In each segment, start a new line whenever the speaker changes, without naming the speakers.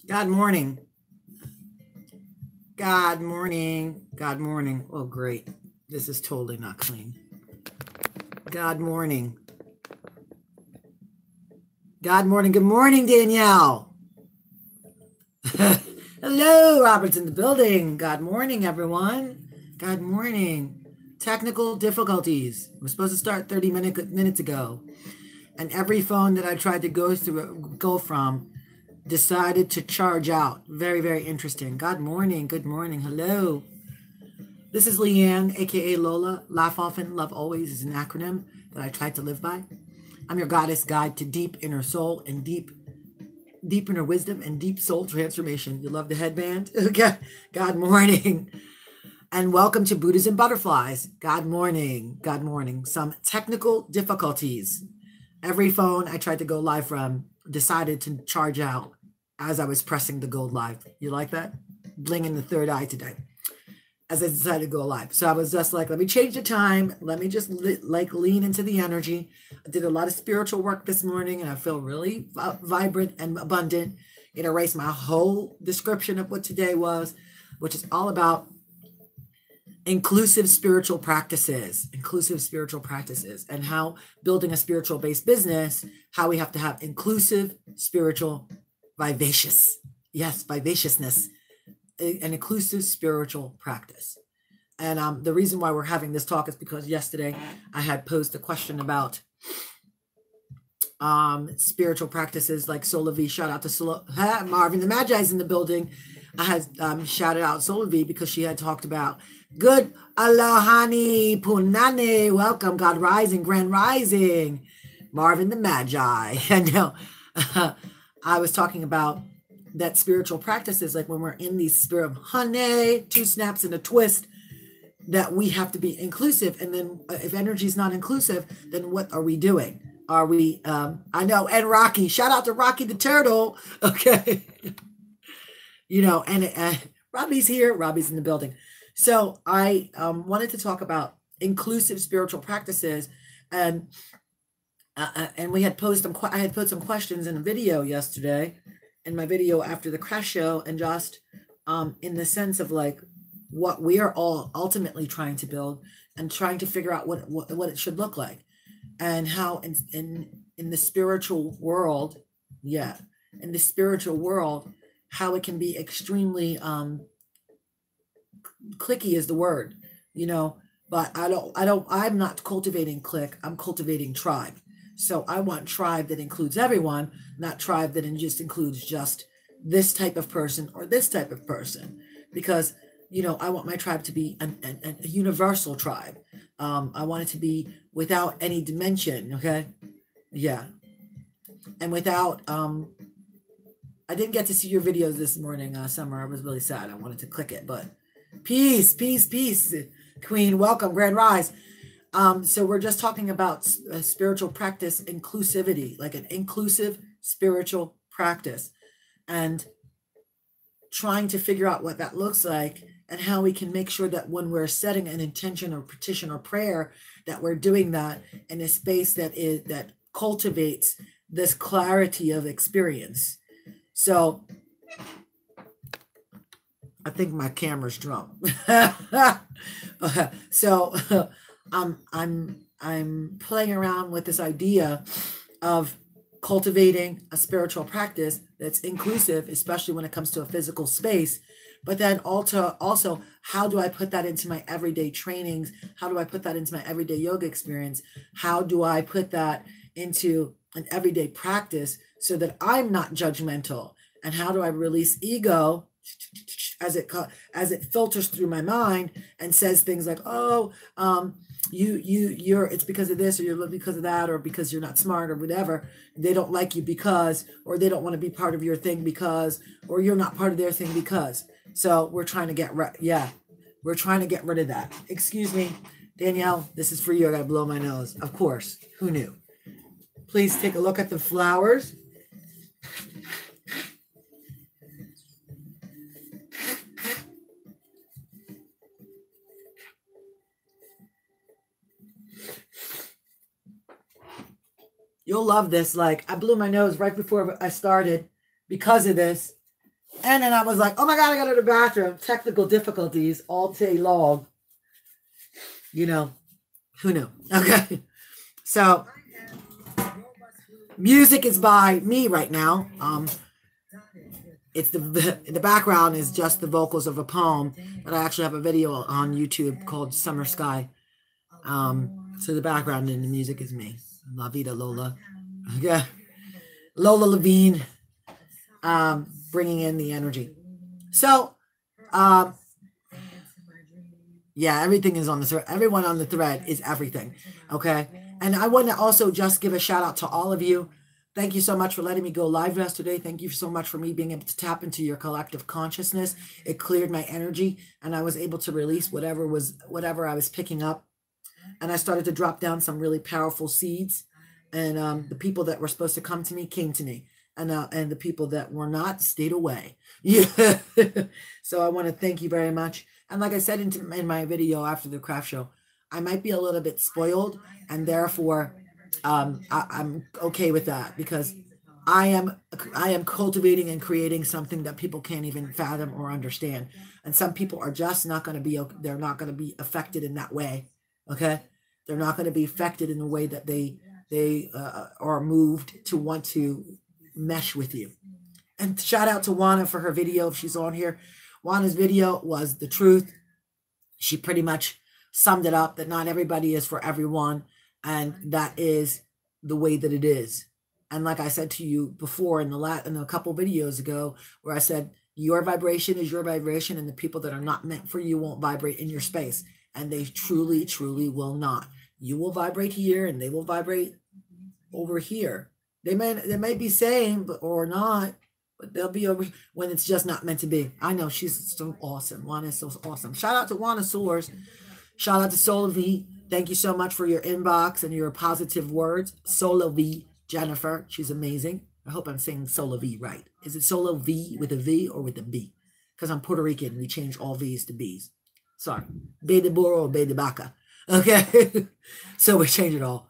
God morning. God morning. God morning. Oh, great. This is totally not clean. God morning. God morning. Good morning, Danielle. Hello, Robert's in the building. God morning, everyone. God morning. Technical difficulties. We're supposed to start 30 minutes ago. And every phone that I tried to go from decided to charge out. Very, very interesting. God morning. Good morning. Hello. This is Leanne, aka Lola. Laugh often, love always is an acronym that I try to live by. I'm your goddess guide to deep inner soul and deep inner wisdom and deep soul transformation. You love the headband? Okay. God morning. And welcome to Buddhas and Butterflies. God morning. God morning. Some technical difficulties. Every phone I tried to go live from decided to charge out as I was pressing the go live. You like that? Bling in the third eye today as I decided to go live. So I was just like, let me change the time. Let me just lean into the energy. I did a lot of spiritual work this morning and I feel really vibrant and abundant. It erased my whole description of what today was, which is all about inclusive spiritual practices, and how building a spiritual based business, how we have to have inclusive spiritual vivaciousness, an inclusive spiritual practice. And the reason why we're having this talk is because yesterday I had posed a question about spiritual practices like Sola V. Shout out to Marvin the Magi's in the building. I had shouted out Sola V because she had talked about good Alohani Punane. Welcome, God Rising, Grand Rising, Marvin the Magi. I know. I was talking about that spiritual practices, like when we're in these spirit of honey, 2 snaps and a twist, that we have to be inclusive. And then if energy is not inclusive, then what are we doing? Are we, I know, and Rocky, shout out to Rocky the Turtle. Okay. And Robbie's here. Robbie's in the building. So I wanted to talk about inclusive spiritual practices, and we had I had put some questions in a video yesterday, in my video after the crash show, and just in the sense of like what we are all ultimately trying to build and trying to figure out what it should look like, and how in the spiritual world, in the spiritual world, how it can be extremely clicky is the word, but I'm not cultivating clique, I'm cultivating tribe. So I want tribe that includes everyone, not tribe that just includes just this type of person or this type of person, because I want my tribe to be a universal tribe. I want it to be without any dimension. Okay. Yeah. And without I didn't get to see your videos this morning, Summer. I was really sad. I wanted to click it, but peace, Queen. Welcome, Grand Rise. So we're just talking about spiritual practice inclusivity, like an inclusive spiritual practice, and trying to figure out what that looks like and how we can make sure that when we're setting an intention or petition or prayer, that we're doing that in a space that cultivates this clarity of experience. So I think my camera's drunk. So I'm playing around with this idea of cultivating a spiritual practice that's inclusive, especially when it comes to a physical space. But then also, how do I put that into my everyday trainings? How do I put that into my everyday yoga experience? How do I put that into an everyday practice so that I'm not judgmental? And how do I release ego as it filters through my mind and says things like, oh, you're it's because of this, or you're because of that, or because you're not smart, or whatever. They don't like you because, or they don't want to be part of your thing because, or you're not part of their thing because. So we're trying to get we're trying to get rid of that. Excuse me, Danielle, this is for you. I gotta blow my nose. Of course. Who knew? Please take a look at the flowers. You'll love this. Like, I blew my nose right before I started because of this. And then I was like, oh my God, I got to the bathroom. Technical difficulties all day long. You know, who knew? Okay. So music is by me right now. It's the background is just the vocals of a poem, but I actually have a video on YouTube called Summer Sky. So the background and the music is me. La Vida Lola. Okay. Lola Levine, bringing in the energy. So, yeah, everything is on the thread. Everyone on the thread is everything. Okay. And I want to also just give a shout out to all of you. Thank you so much for letting me go live yesterday. Thank you so much for me being able to tap into your collective consciousness. It cleared my energy and I was able to release whatever I was picking up. And I started to drop down some really powerful seeds. And the people that were supposed to come to me came to me. And the people that were not stayed away. Yeah. So I want to thank you very much. And like I said in my video after the craft show, I might be a little bit spoiled. And therefore, I'm okay with that because I am cultivating and creating something that people can't even fathom or understand. And some people are just not going to be, they're not going to be affected in that way. Okay. They're not going to be affected in the way that they are moved to want to mesh with you. And shout out to Juana for her video if she's on here. Juana's video was the truth. She pretty much summed it up that not everybody is for everyone. And that is the way that it is. And like I said to you before in a couple videos ago, where I said, your vibration is your vibration and the people that are not meant for you won't vibrate in your space. And they truly, truly will not. You will vibrate here and they will vibrate over here. They may be same or not, but they'll be over when it's just not meant to be. I know she's so awesome. Juana is so awesome. Shout out to Juana Soars. Shout out to Sola V. Thank you so much for your inbox and your positive words. Sola V, Jennifer. She's amazing. I hope I'm saying Sola V right. Is it Sola V with a V or with a B? Because I'm Puerto Rican and we change all V's to B's. Sorry. Be de burro or be de vaca. Okay. So we change it all.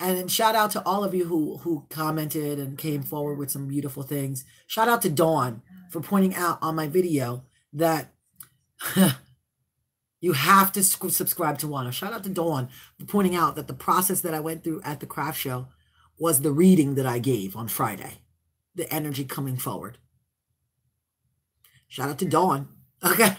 And then shout out to all of you who commented and came forward with some beautiful things. Shout out to Dawn for pointing out on my video that you have to subscribe to Juana. Shout out to Dawn for pointing out that the process that I went through at the craft show was the reading that I gave on Friday. The energy coming forward. Shout out to Dawn. Okay.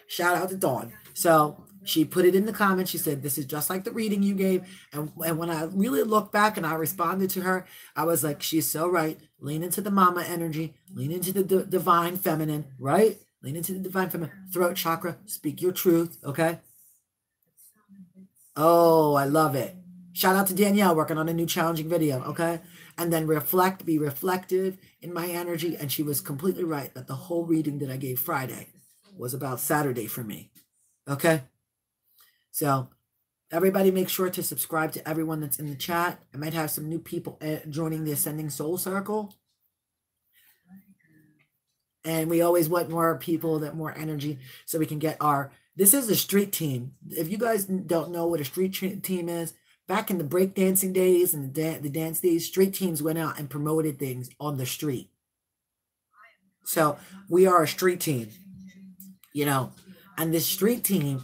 Shout out to Dawn. So she put it in the comments. She said, this is just like the reading you gave. And when I really looked back and I responded to her, I was like, she's so right. Lean into the mama energy. Lean into the divine feminine, right? Lean into the divine feminine. Throat chakra. Speak your truth, okay? Oh, I love it. Shout out to Danielle working on a new challenging video, okay? And then reflect, be reflective in my energy. And she was completely right that the whole reading that I gave Friday was about Saturday for me, okay? So everybody make sure to subscribe to everyone that's in the chat. I might have some new people joining the Ascending Soul Circle. And we always want more people, that more energy, so we can get this is a street team. If you guys don't know what a street team is, back in the breakdancing days and the dance days, street teams went out and promoted things on the street. So we are a street team, you know, and this street team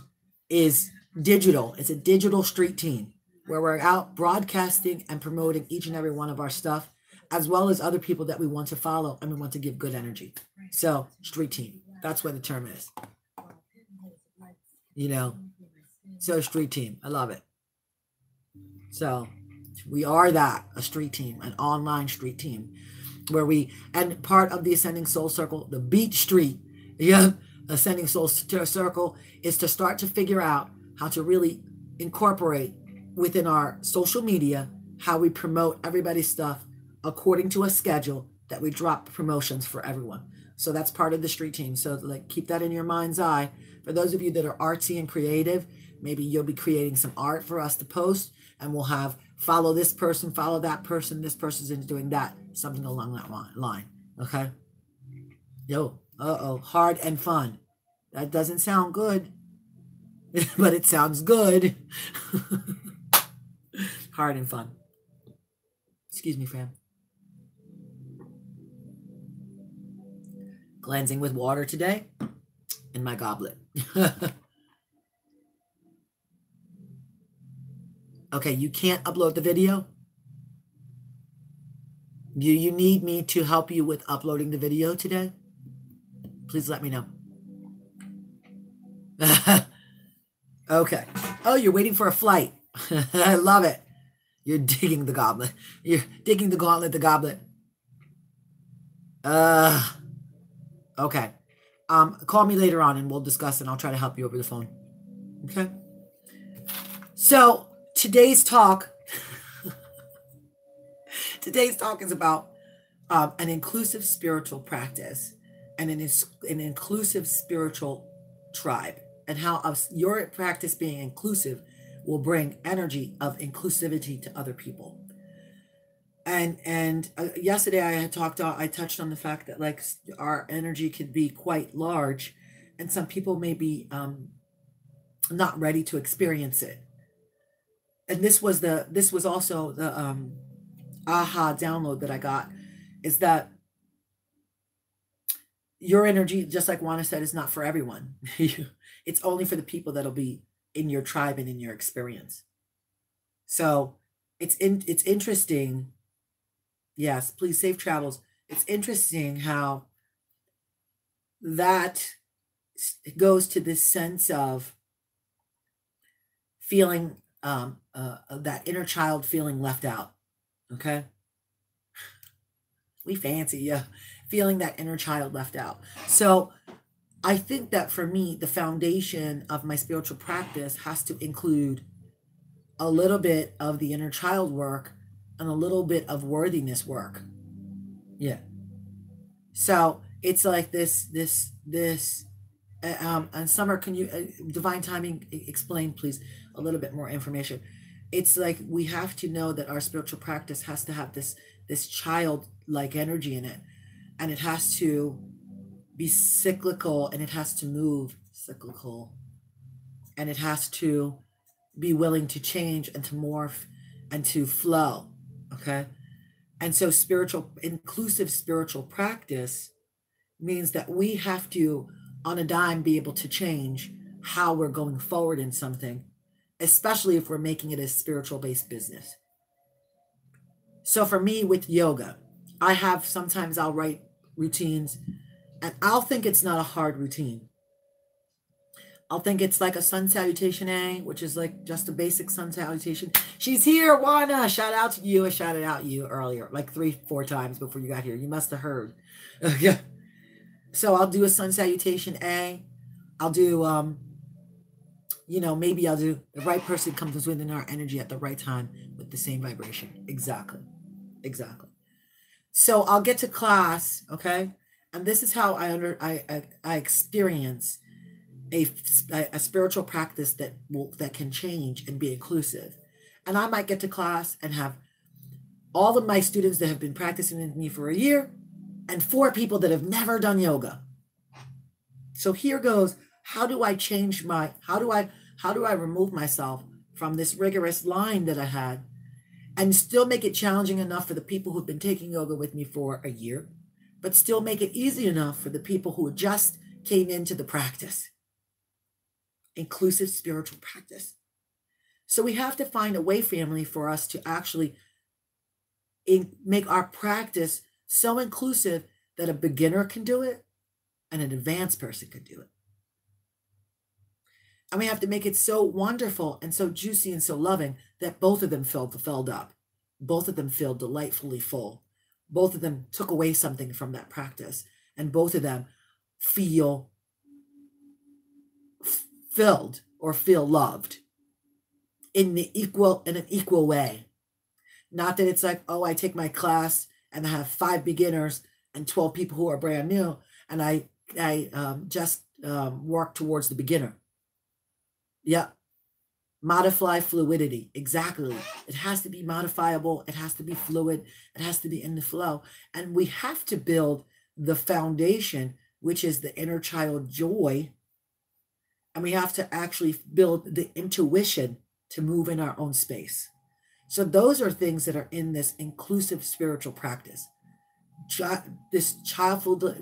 is digital. It's a digital street team where we're out broadcasting and promoting each and every one of our stuff, as well as other people that we want to follow and we want to give good energy. So street team, that's what the term is, you know. So street team, I love it. So we are that, a street team, an online street team where and part of the Ascending Soul Circle, the Beat Street, yeah, Ascending Soul Circle is to start to figure out how to really incorporate within our social media how we promote everybody's stuff according to a schedule that we drop promotions for everyone. So that's part of the street team. So like keep that in your mind's eye. For those of you that are artsy and creative, maybe you'll be creating some art for us to post, and we'll have follow this person, follow that person, this person's doing that, something along that line. Okay? Yo, hard and fun. That doesn't sound good, but it sounds good. Hard and fun. Excuse me, fam. Cleansing with water today in my goblet. Okay, you can't upload the video? Do you need me to help you with uploading the video today? Please let me know. Okay. Oh, you're waiting for a flight. I love it. You're digging the goblet. You're digging the gauntlet, the goblet. Okay. Call me later on and we'll discuss and I'll try to help you over the phone. Okay? So, today's talk is about an inclusive spiritual practice and an inclusive spiritual tribe, and how your practice being inclusive will bring energy of inclusivity to other people. And yesterday I touched on the fact that like our energy could be quite large, and some people may be not ready to experience it. And this was also the aha download that I got, is that your energy, just like Juana said, is not for everyone. It's only for the people that'll be in your tribe and in your experience. So it's interesting. Yes, please, safe travels. It's interesting how that goes to this sense of feeling that inner child feeling left out. Okay, we fancy, yeah, feeling that inner child left out. So I think that for me, the foundation of my spiritual practice has to include a little bit of the inner child work and a little bit of worthiness work. Yeah. So it's like this. And Summer, can you, divine timing, explain please a little bit more information? It's like we have to know that our spiritual practice has to have this childlike energy in it, and it has to be cyclical, and it has to move cyclical, and it has to be willing to change and to morph and to flow. Okay. And so inclusive spiritual practice means that we have to, on a dime, be able to change how we're going forward in something, especially if we're making it a spiritual based business. So for me with yoga, sometimes I'll write routines and I'll think it's not a hard routine. I'll think it's like a sun salutation A, which is like just a basic sun salutation. She's here, Juana. Shout out to you. I shouted out you earlier, like 3-4 times before you got here. You must have heard. Okay. So I'll do a sun salutation A. I'll do, maybe I'll do the right person comes within our energy at the right time with the same vibration. Exactly. So I'll get to class, okay? And this is how I experience a spiritual practice that can change and be inclusive. And I might get to class and have all of my students that have been practicing with me for a year and 4 people that have never done yoga. So here goes, how do I remove myself from this rigorous line that I had and still make it challenging enough for the people who've been taking yoga with me for a year, but still make it easy enough for the people who just came into the practice. Inclusive spiritual practice. So we have to find a way, family, for us to actually make our practice so inclusive that a beginner can do it and an advanced person can do it. And we have to make it so wonderful and so juicy and so loving that both of them filled up. Both of them feel delightfully full. Both of them took away something from that practice. And both of them feel filled or feel loved in an equal way. Not that it's like, oh, I take my class and I have 5 beginners and 12 people who are brand new, and I just work towards the beginner. Yeah. Modify fluidity. Exactly. It has to be modifiable. It has to be fluid. It has to be in the flow. And we have to build the foundation, which is the inner child joy. And we have to actually build the intuition to move in our own space. So those are things that are in this inclusive spiritual practice. this childish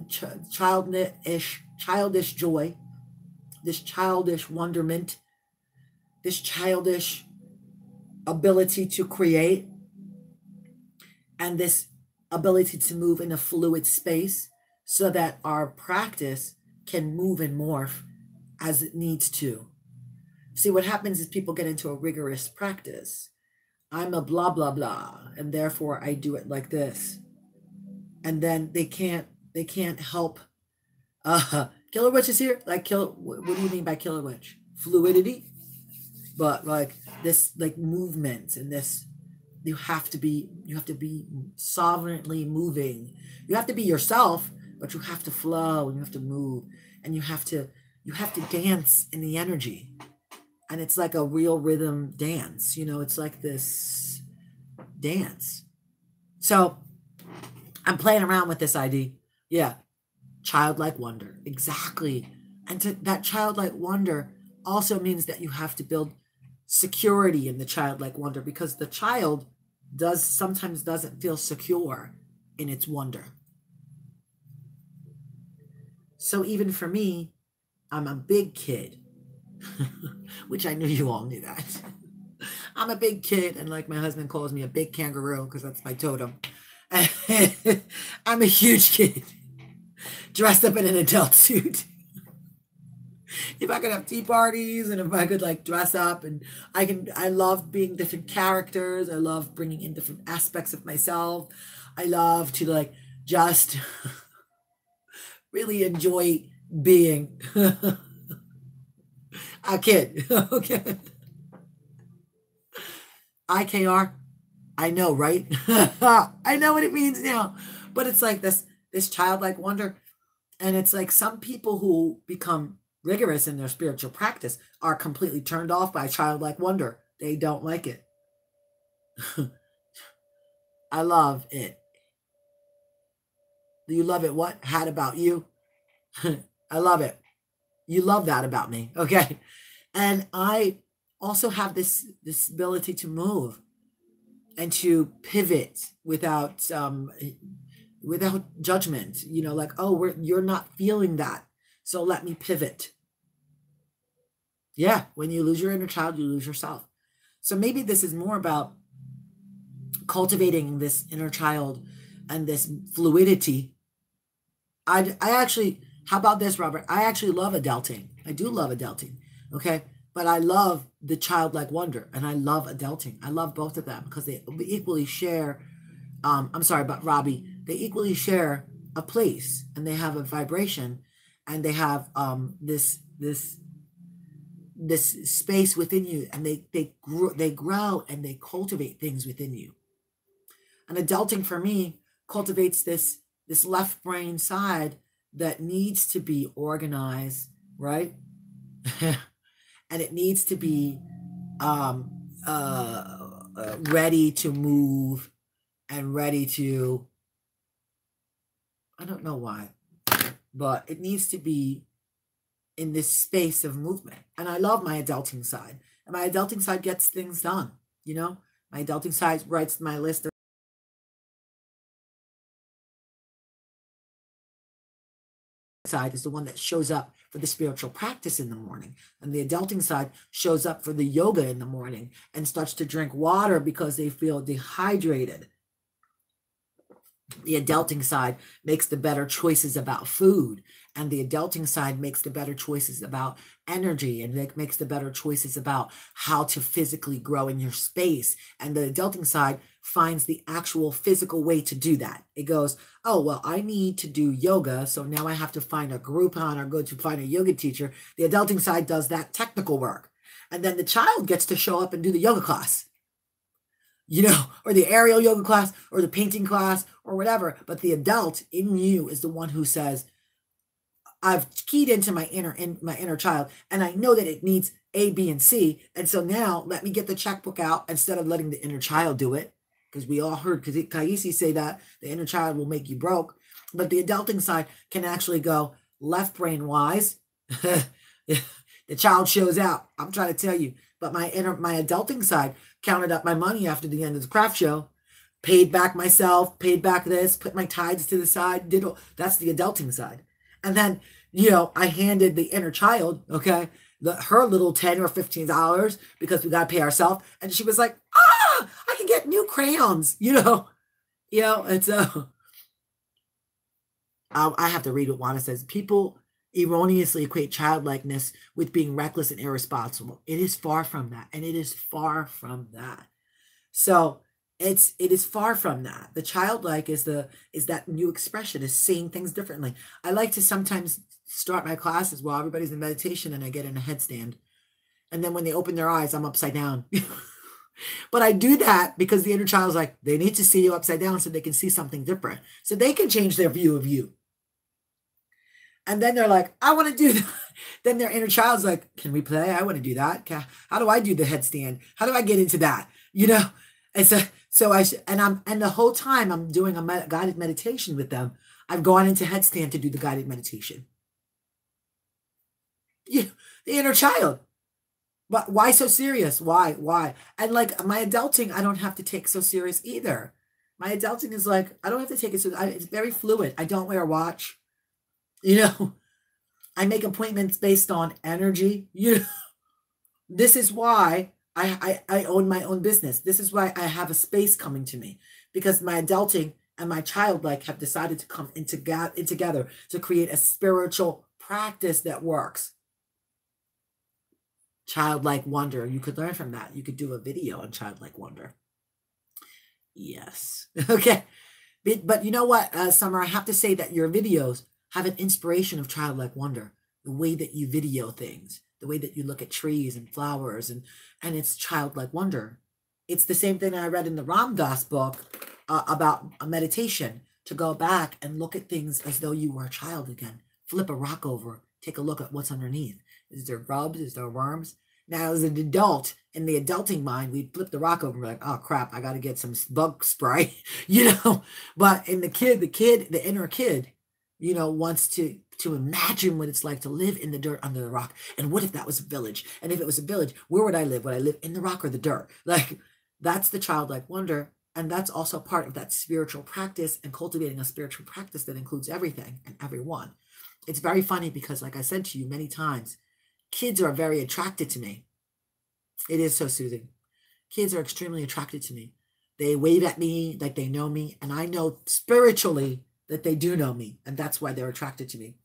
joy, this childish wonderment, this childish ability to create, and this ability to move in a fluid space so that our practice can move and morph as it needs to. See, what happens is people get into a rigorous practice. I'm a blah, blah, blah, and therefore I do it like this. And then they can't help. Killer Witch is here. Like, what do you mean by Killer Witch? Fluidity? But like this, like movement and this, you have to be sovereignly moving. You have to be yourself, but you have to flow and you have to move and you have to dance in the energy. And it's like a real rhythm dance, you know, it's like this dance. So I'm playing around with this idea. Yeah. Childlike wonder. Exactly. And that childlike wonder also means that you have to build security in the childlike wonder, because the child sometimes doesn't feel secure in its wonder. So even for me, I'm a big kid, which I knew you all knew that. I'm a big kid, and like my husband calls me a big kangaroo because that's my totem. I'm a huge kid dressed up in an adult suit. If I could have tea parties and if I could like dress up, and I love being different characters. I love bringing in different aspects of myself. I love to like just really enjoy being a kid. Okay. IKR. I know, right? I know what it means now. But it's like this childlike wonder. And it's like some people who become rigorous in their spiritual practice are completely turned off by childlike wonder. They don't like it. I love it. Do you love it? What? Hat about you? I love it. You love that about me. Okay. And I also have this ability to move and to pivot without judgment, you know, like, oh, you're not feeling that, so let me pivot. Yeah, when you lose your inner child, you lose yourself. So maybe this is more about cultivating this inner child and this fluidity. I actually, how about this, Robert? I actually love adulting. I do love adulting, okay? But I love the childlike wonder, and I love adulting. I love both of them because they equally share, I'm sorry, but Robbie, they equally share a place, and they have a vibration, and they have this space within you, and they grow and they cultivate things within you. And adulting for me cultivates this left brain side that needs to be organized, right? And it needs to be ready to move and ready to, I don't know why, but it needs to be in this space of movement. And I love my adulting side. And my adulting side gets things done, you know? My adulting side writes my list of side is the one that shows up for the spiritual practice in the morning, and the adulting side shows up for the yoga in the morning and starts to drink water because they feel dehydrated. The adulting side makes the better choices about food, and the adulting side makes the better choices about energy, and it makes the better choices about how to physically grow in your space. And the adulting side finds the actual physical way to do that. It goes, oh, well, I need to do yoga, so now I have to find a Groupon or go to find a yoga teacher. The adulting side does that technical work. And then the child gets to show up and do the yoga class, you know, or the aerial yoga class or the painting class or whatever. But the adult in you is the one who says, I've keyed into my inner child, and I know that it needs A, B, and C. And so now let me get the checkbook out instead of letting the inner child do it. Because we all heard Kaisi say that the inner child will make you broke. But the adulting side can actually go left brain wise. The child shows out. I'm trying to tell you. But my adulting side counted up my money after the end of the craft show, paid back myself, paid back this, put my tithes to the side, did all, that's the adulting side. And then, you know, I handed the inner child, okay, her little $10 or $15 because we got to pay ourselves. And she was like, ah, I can get new crayons, you know, and so I have to read what Wanda says. People erroneously equate childlikeness with being reckless and irresponsible. It is far from that. And it is far from that. So it is far from that. The childlike is that new expression, is seeing things differently. I like to sometimes start my classes while everybody's in meditation and I get in a headstand. And then when they open their eyes, I'm upside down. But I do that because the inner child's like, they need to see you upside down so they can see something different. So they can change their view of you. And then they're like, I want to do that. Then their inner child's like, can we play? I want to do that. How do I do the headstand? How do I get into that? You know? And and the whole time I'm doing a guided meditation with them, I've gone into headstand to do the guided meditation. The inner child. But why so serious? Why? And like my adulting, I don't have to take so serious either. My adulting is like, I don't have to take it so, it's very fluid. I don't wear a watch. You know, I make appointments based on energy. You know, this is why I own my own business. This is why I have a space coming to me, because my adulting and my childlike have decided to come in together to create a spiritual practice that works. Childlike wonder. You could learn from that. You could do a video on childlike wonder. Yes. Okay. But you know what, Summer, I have to say that your videos have an inspiration of childlike wonder. The way that you video things, the way that you look at trees and flowers, and it's childlike wonder. It's the same thing I read in the Ram Dass book about a meditation, to go back and look at things as though you were a child again. Flip a rock over, take a look at what's underneath. Is there grubs? Is there worms? Now, as an adult, in the adulting mind, we'd flip the rock over and we're like, oh crap, I got to get some bug spray, you know? But in the inner kid, you know, wants to imagine what it's like to live in the dirt under the rock. And what if that was a village? And if it was a village, where would I live? Would I live in the rock or the dirt? Like, that's the childlike wonder. And that's also part of that spiritual practice, and cultivating a spiritual practice that includes everything and everyone. It's very funny because, like I said to you many times, kids are very attracted to me. It is so soothing. Kids are extremely attracted to me. They wave at me like they know me, and I know spiritually that they do know me, and that's why they're attracted to me.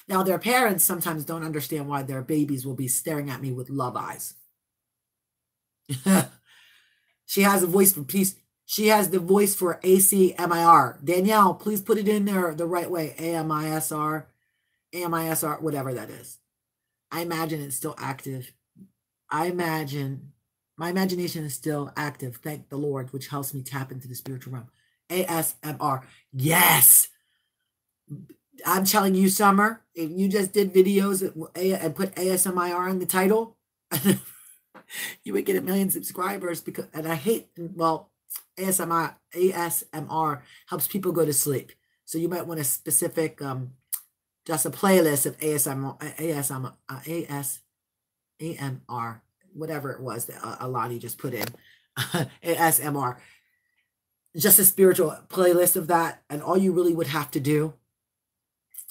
Now, their parents sometimes don't understand why their babies will be staring at me with love eyes. She has a voice for peace. She has the voice for ACMIR. Danielle, please put it in there the right way. AMISR, whatever that is. I imagine it's still active. My imagination is still active. Thank the Lord, which helps me tap into the spiritual realm. ASMR. Yes. I'm telling you, Summer, if you just did videos and put ASMR in the title, you would get 1 million subscribers. And I hate, well, ASMR helps people go to sleep. So you might want a specific, just a playlist of ASMR, whatever it was that Alani just put in, ASMR. Just a spiritual playlist of that. And all you really would have to do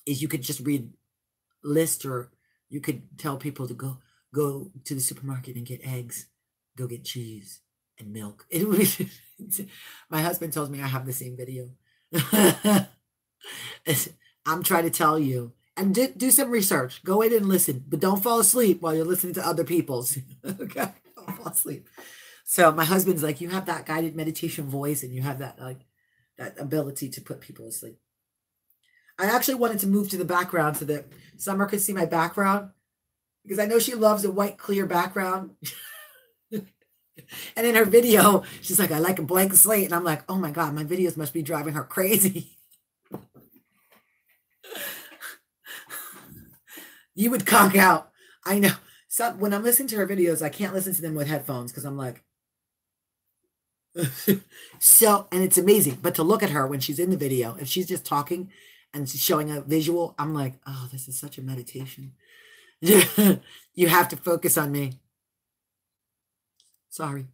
is you could just read list, or you could tell people to go to the supermarket and get eggs, go get cheese and milk. It would be, my husband tells me I have the same video. I'm trying to tell you, and do some research. Go in and listen, but don't fall asleep while you're listening to other people's. Okay, don't fall asleep. So my husband's like, you have that guided meditation voice, and you have that that ability to put people to sleep. I actually wanted to move to the background so that Summer could see my background, because I know she loves a white, clear background. And in her video, she's like, I like a blank slate. And I'm like, oh my God, my videos must be driving her crazy. You would conk out. I know. So when I'm listening to her videos, I can't listen to them with headphones because I'm like, so, and it's amazing. But to look at her when she's in the video, if she's just talking and she's showing a visual, I'm like, oh, this is such a meditation. You have to focus on me. Sorry.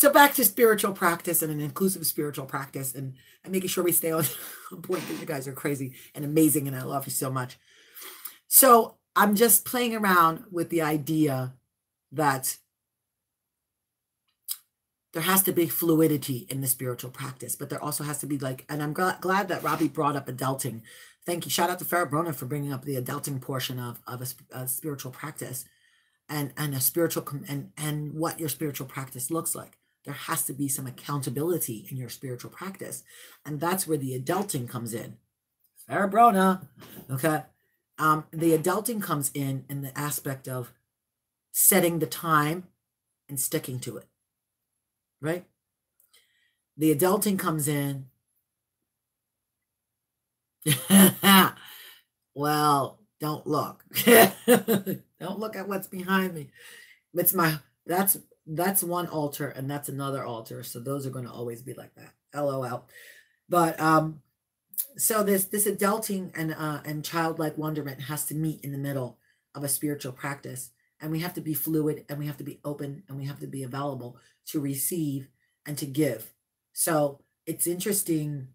So back to spiritual practice and an inclusive spiritual practice and making sure we stay on point because you guys are crazy and amazing and I love you so much. So I'm just playing around with the idea that there has to be fluidity in the spiritual practice, but there also has to be like, and I'm glad that Robbie brought up adulting. Thank you. Shout out to Farrah Brona for bringing up the adulting portion of a spiritual practice and a spiritual and what your spiritual practice looks like. There has to be some accountability in your spiritual practice. And that's where the adulting comes in. Farrah Brona. Okay. The adulting comes in the aspect of setting the time and sticking to it. Right? The adulting comes in. Well, don't look. Don't look at what's behind me. It's that's one altar and that's another altar. So those are going to always be like that. LOL. But so this adulting and childlike wonderment has to meet in the middle of a spiritual practice. And we have to be fluid and we have to be open and we have to be available to receive and to give. So it's interesting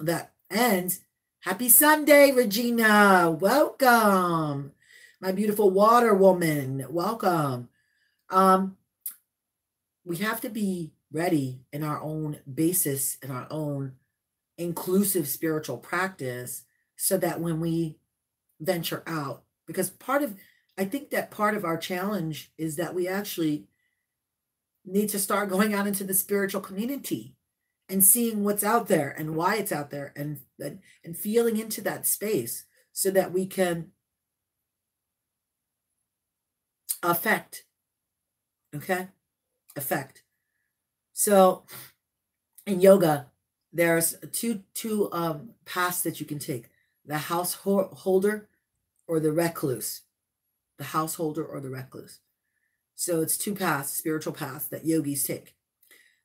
that, and happy Sunday, Regina. Welcome. My beautiful water woman. Welcome. We have to be ready in our own basis, in our own inclusive spiritual practice so that when we venture out, because I think that part of our challenge is that we actually need to start going out into the spiritual community and seeing what's out there and why it's out there and feeling into that space so that we can affect. Okay? Affect. So in yoga, there's two paths that you can take. The householder or the recluse. The householder or the recluse. So it's two paths, spiritual paths that yogis take.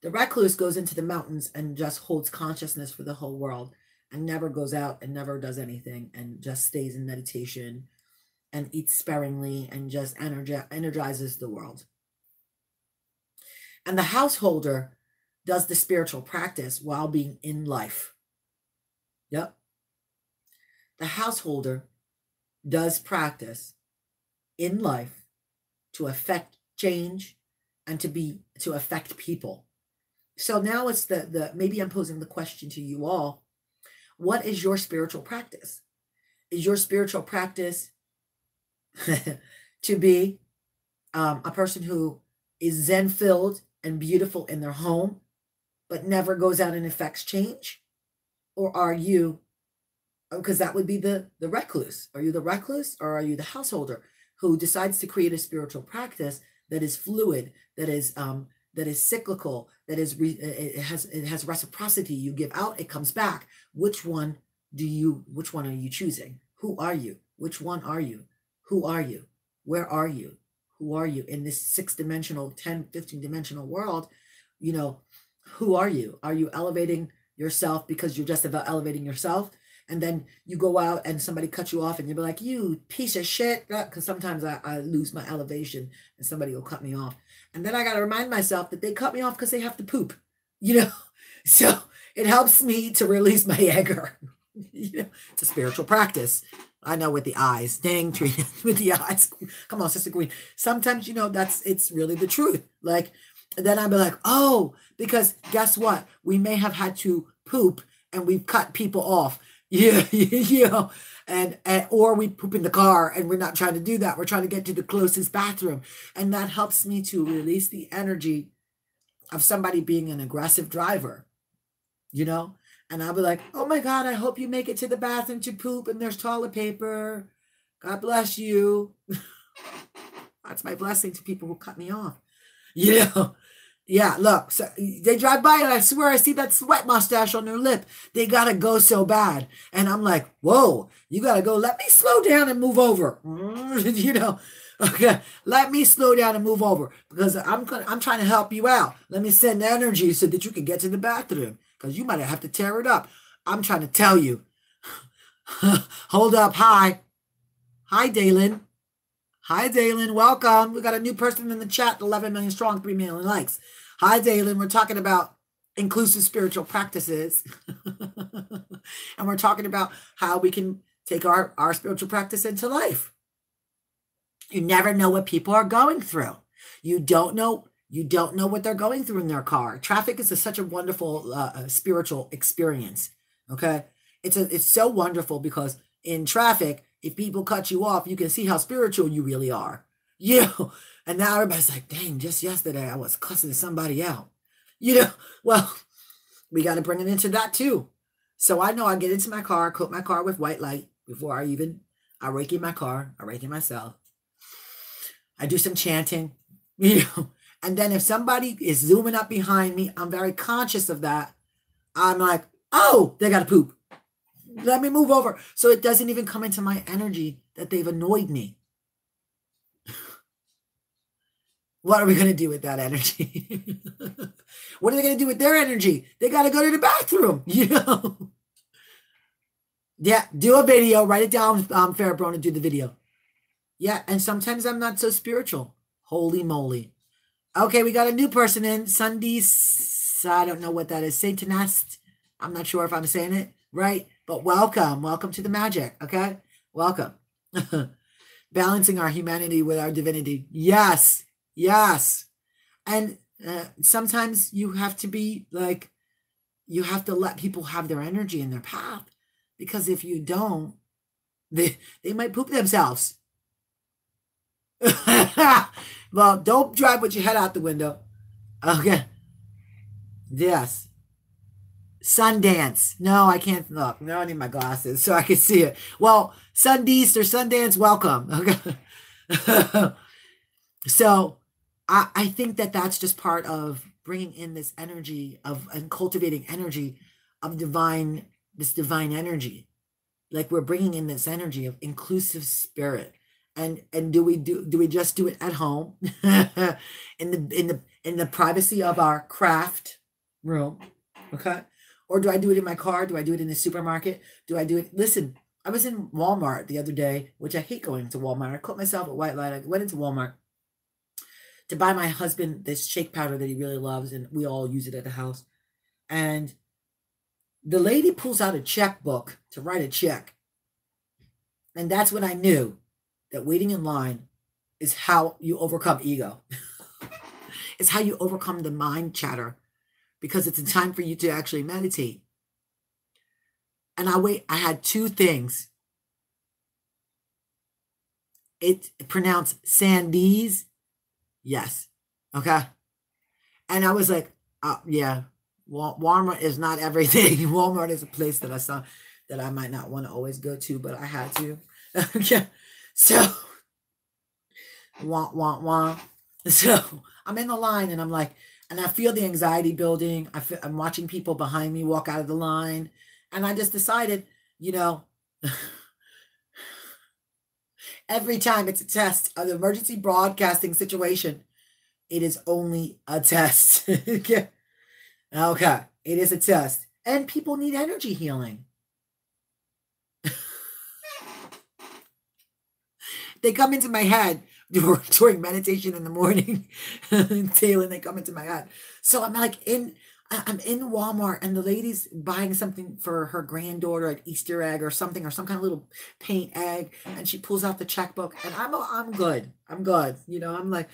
The recluse goes into the mountains and just holds consciousness for the whole world and never goes out and never does anything and just stays in meditation and eats sparingly and just energizes the world. And the householder does the spiritual practice while being in life. Yep. The householder does practice in life to affect change and to affect people. So now it's maybe I'm posing the question to you all. What is your spiritual practice? Is your spiritual practice to be a person who is Zen filled and beautiful in their home, but never goes out and affects change? Or are you, because that would be the recluse. Are you the recluse or are you the householder who decides to create a spiritual practice that is fluid, that is cyclical, that is it has reciprocity? You give out, it comes back. Which one are you choosing? Who are you? Which one are you? Who are you? Where are you? Who are you in this 6-dimensional, 10, 15-dimensional world? You know, who are you? Are you elevating yourself because you're just about elevating yourself? And then you go out and somebody cuts you off and you'll be like, you piece of shit. Because sometimes I lose my elevation and somebody will cut me off. And then I got to remind myself that they cut me off because they have to poop, you know? So it helps me to release my anger. You know, it's a spiritual practice. I know, with the eyes. Dang, Trina, with the eyes. Come on, Sister Queen. Sometimes, you know, it's really the truth. Like, then I'll be like, oh, because guess what? We may have had to poop and we've cut people off. Yeah, you know, and or we poop in the car and we're not trying to do that. We're trying to get to the closest bathroom. And that helps me to release the energy of somebody being an aggressive driver, you know? And I'll be like, oh my God, I hope you make it to the bathroom to poop and there's toilet paper. God bless you. That's my blessing to people who cut me off. You know? Yeah, look, so they drive by and I swear I see that sweat mustache on their lip. They got to go so bad. And I'm like, whoa, you got to go. Let me slow down and move over. You know, okay, let me slow down and move over because I'm trying to help you out. Let me send energy so that you can get to the bathroom because you might have to tear it up. I'm trying to tell you. Hold up. Hi. Hi, Dalen. Hi, Dalen. Welcome. We got a new person in the chat, 11 million strong, 3 million likes. Hi, Dalen. We're talking about inclusive spiritual practices. And we're talking about how we can take our spiritual practice into life. You never know what people are going through. You don't know what they're going through in their car. Traffic is such a wonderful spiritual experience. Okay. It's so wonderful because in traffic, if people cut you off, you can see how spiritual you really are. And now everybody's like, dang, just yesterday I was cussing somebody out. Well, we got to bring it into that too. So I know I get into my car, coat my car with white light before I rake in my car, I rake in myself. I do some chanting, and then if somebody is zooming up behind me, I'm very conscious of that. I'm like, oh, they got to poop. Let me move over. So it doesn't even come into my energy that they've annoyed me. What are we going to do with that energy? What are they going to do with their energy? They got to go to the bathroom, Yeah, do a video. Write it down, Fairbrone, and do the video. Yeah, and sometimes I'm not so spiritual. Holy moly. Okay, we got a new person in. Sundis. I don't know what that is. Satanist. I'm not sure if I'm saying it right, but welcome. Welcome to the magic, okay? Welcome. Balancing our humanity with our divinity. Yes, yes. And sometimes you have to be like, you have to let people have their energy in their path, because if you don't, they might poop themselves. Well, don't drive with your head out the window. Okay. Yes. Sundance. No, I can't look. No, I need my glasses so I can see it. Well, Sundeast or Sundance, welcome. Okay. So I think that that's just part of bringing in this energy of and cultivating energy of this divine energy. Like we're bringing in this energy of inclusive spirit. And do we just do it at home in the privacy of our craft room? Okay. Or do I do it in my car? Do I do it in the supermarket? Do I do it? Listen, I was in Walmart the other day, which I hate going into Walmart. I caught myself at white light. I went into Walmart to buy my husband this shake powder that he really loves, and we all use it at the house. And the lady pulls out a checkbook to write a check. And that's when I knew that waiting in line is how you overcome ego. It's how you overcome the mind chatter, because it's a time for you to actually meditate. And I had two things. It pronounced Sandees. Yes. Okay. And I was like, yeah, Walmart is not everything. Walmart is a place that I saw that I might not want to always go to, but I had to. Okay. So, So I'm in the line and I'm like, and I feel the anxiety building. I'm watching people behind me walk out of the line. And I just decided, every time it's a test, an emergency broadcasting situation, it is only a test. Okay. It is a test. And people need energy healing. They come into my head during meditation in the morning. Taylor, they come into my head. So I'm in Walmart, and the lady's buying something for her granddaughter, an Easter egg or something, or some kind of little paint egg. And she pulls out the checkbook, and I'm good. I'm good. I'm like,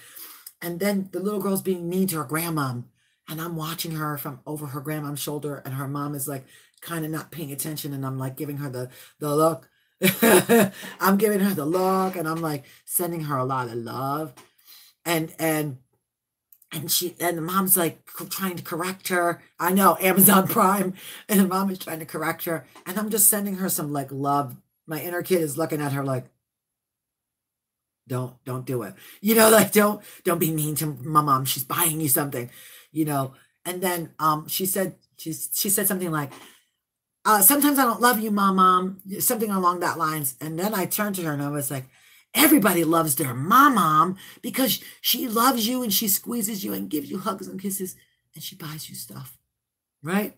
and then the little girl's being mean to her grandmom, and I'm watching her from over her grandmom's shoulder, and her mom is like kind of not paying attention, and I'm like giving her the look. I'm giving her the look, and I'm like sending her a lot of love, and the mom's like trying to correct her. I know, Amazon Prime, and the mom is trying to correct her, and I'm just sending her some like love. My inner kid is looking at her like, don't do it, like don't be mean to my mom. She's buying you something, and then she said something like, sometimes I don't love you, mom, something along that lines. And then I turned to her and I was like, everybody loves their mom because she loves you and she squeezes you and gives you hugs and kisses and she buys you stuff, right?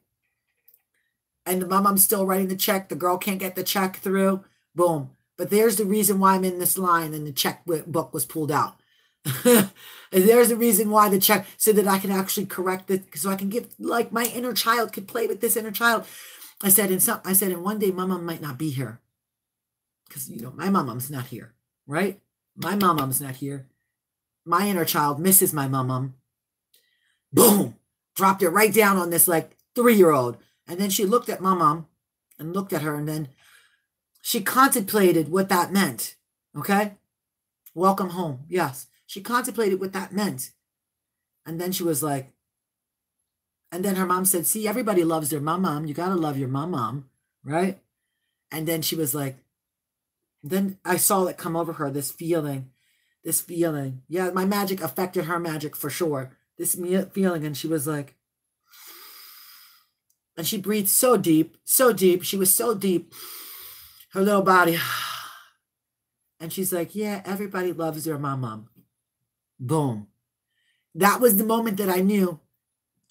And the mom's still writing the check. The girl can't get the check through. Boom. But there's the reason why I'm in this line and the checkbook was pulled out. And there's the reason why the check, so that I can actually correct it, so I can give, like, my inner child could play with this inner child. I said, and one day my mom might not be here. Because, my mom's not here, right? My mom's not here. My inner child misses my mom. Boom! Dropped it right down on this, like, 3-year-old. And then she looked at my mom and looked at her, and then she contemplated what that meant. Okay? Welcome home. Yes. She contemplated what that meant. And then she was like, and then her mom said, see, everybody loves their mom. You got to love your mom, right? And then she was like, then I saw it come over her, this feeling. Yeah, my magic affected her magic for sure. This feeling. And she was like, and she breathed so deep, so deep. She was so deep, her little body. And she's like, yeah, everybody loves their mom. Boom. That was the moment that I knew,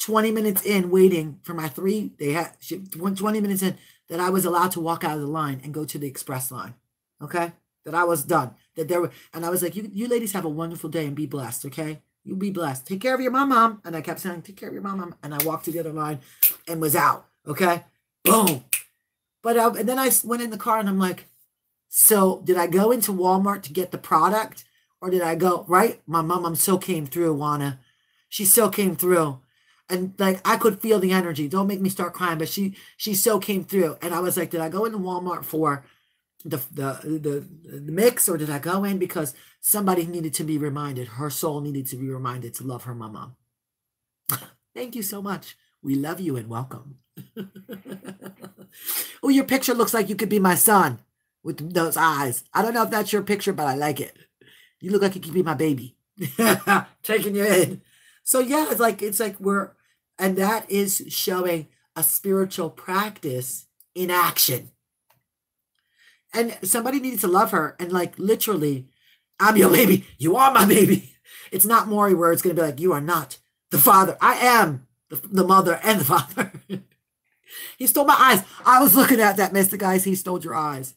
20 minutes in, waiting for my 3, 20 minutes in, that I was allowed to walk out of the line and go to the express line. Okay? That I was done. And I was like, you ladies have a wonderful day and be blessed, okay? You be blessed. Take care of your mom. And I kept saying, take care of your mom. And I walked to the other line and was out. Okay? Boom. And then I went in the car and I'm like, so did I go into Walmart to get the product? Or did I go, right? My mom so came through, Juana. She so came through. And like, I could feel the energy. Don't make me start crying, but she so came through. And I was like, did I go into Walmart for the mix, or did I go in because somebody needed to be reminded, her soul needed to be reminded to love her mama? Thank you so much. We love you and welcome. Oh, your picture looks like you could be my son with those eyes. I don't know if that's your picture, but I like it. You look like you could be my baby. Taking you in. So yeah, it's like and that is showing a spiritual practice in action. And somebody needed to love her, and like, literally, I'm your baby. You are my baby. It's not Maury where it's going to be like, you are not the father. I am the mother and the father. He stole my eyes. I was looking at that, Mr. Guys. He stole your eyes.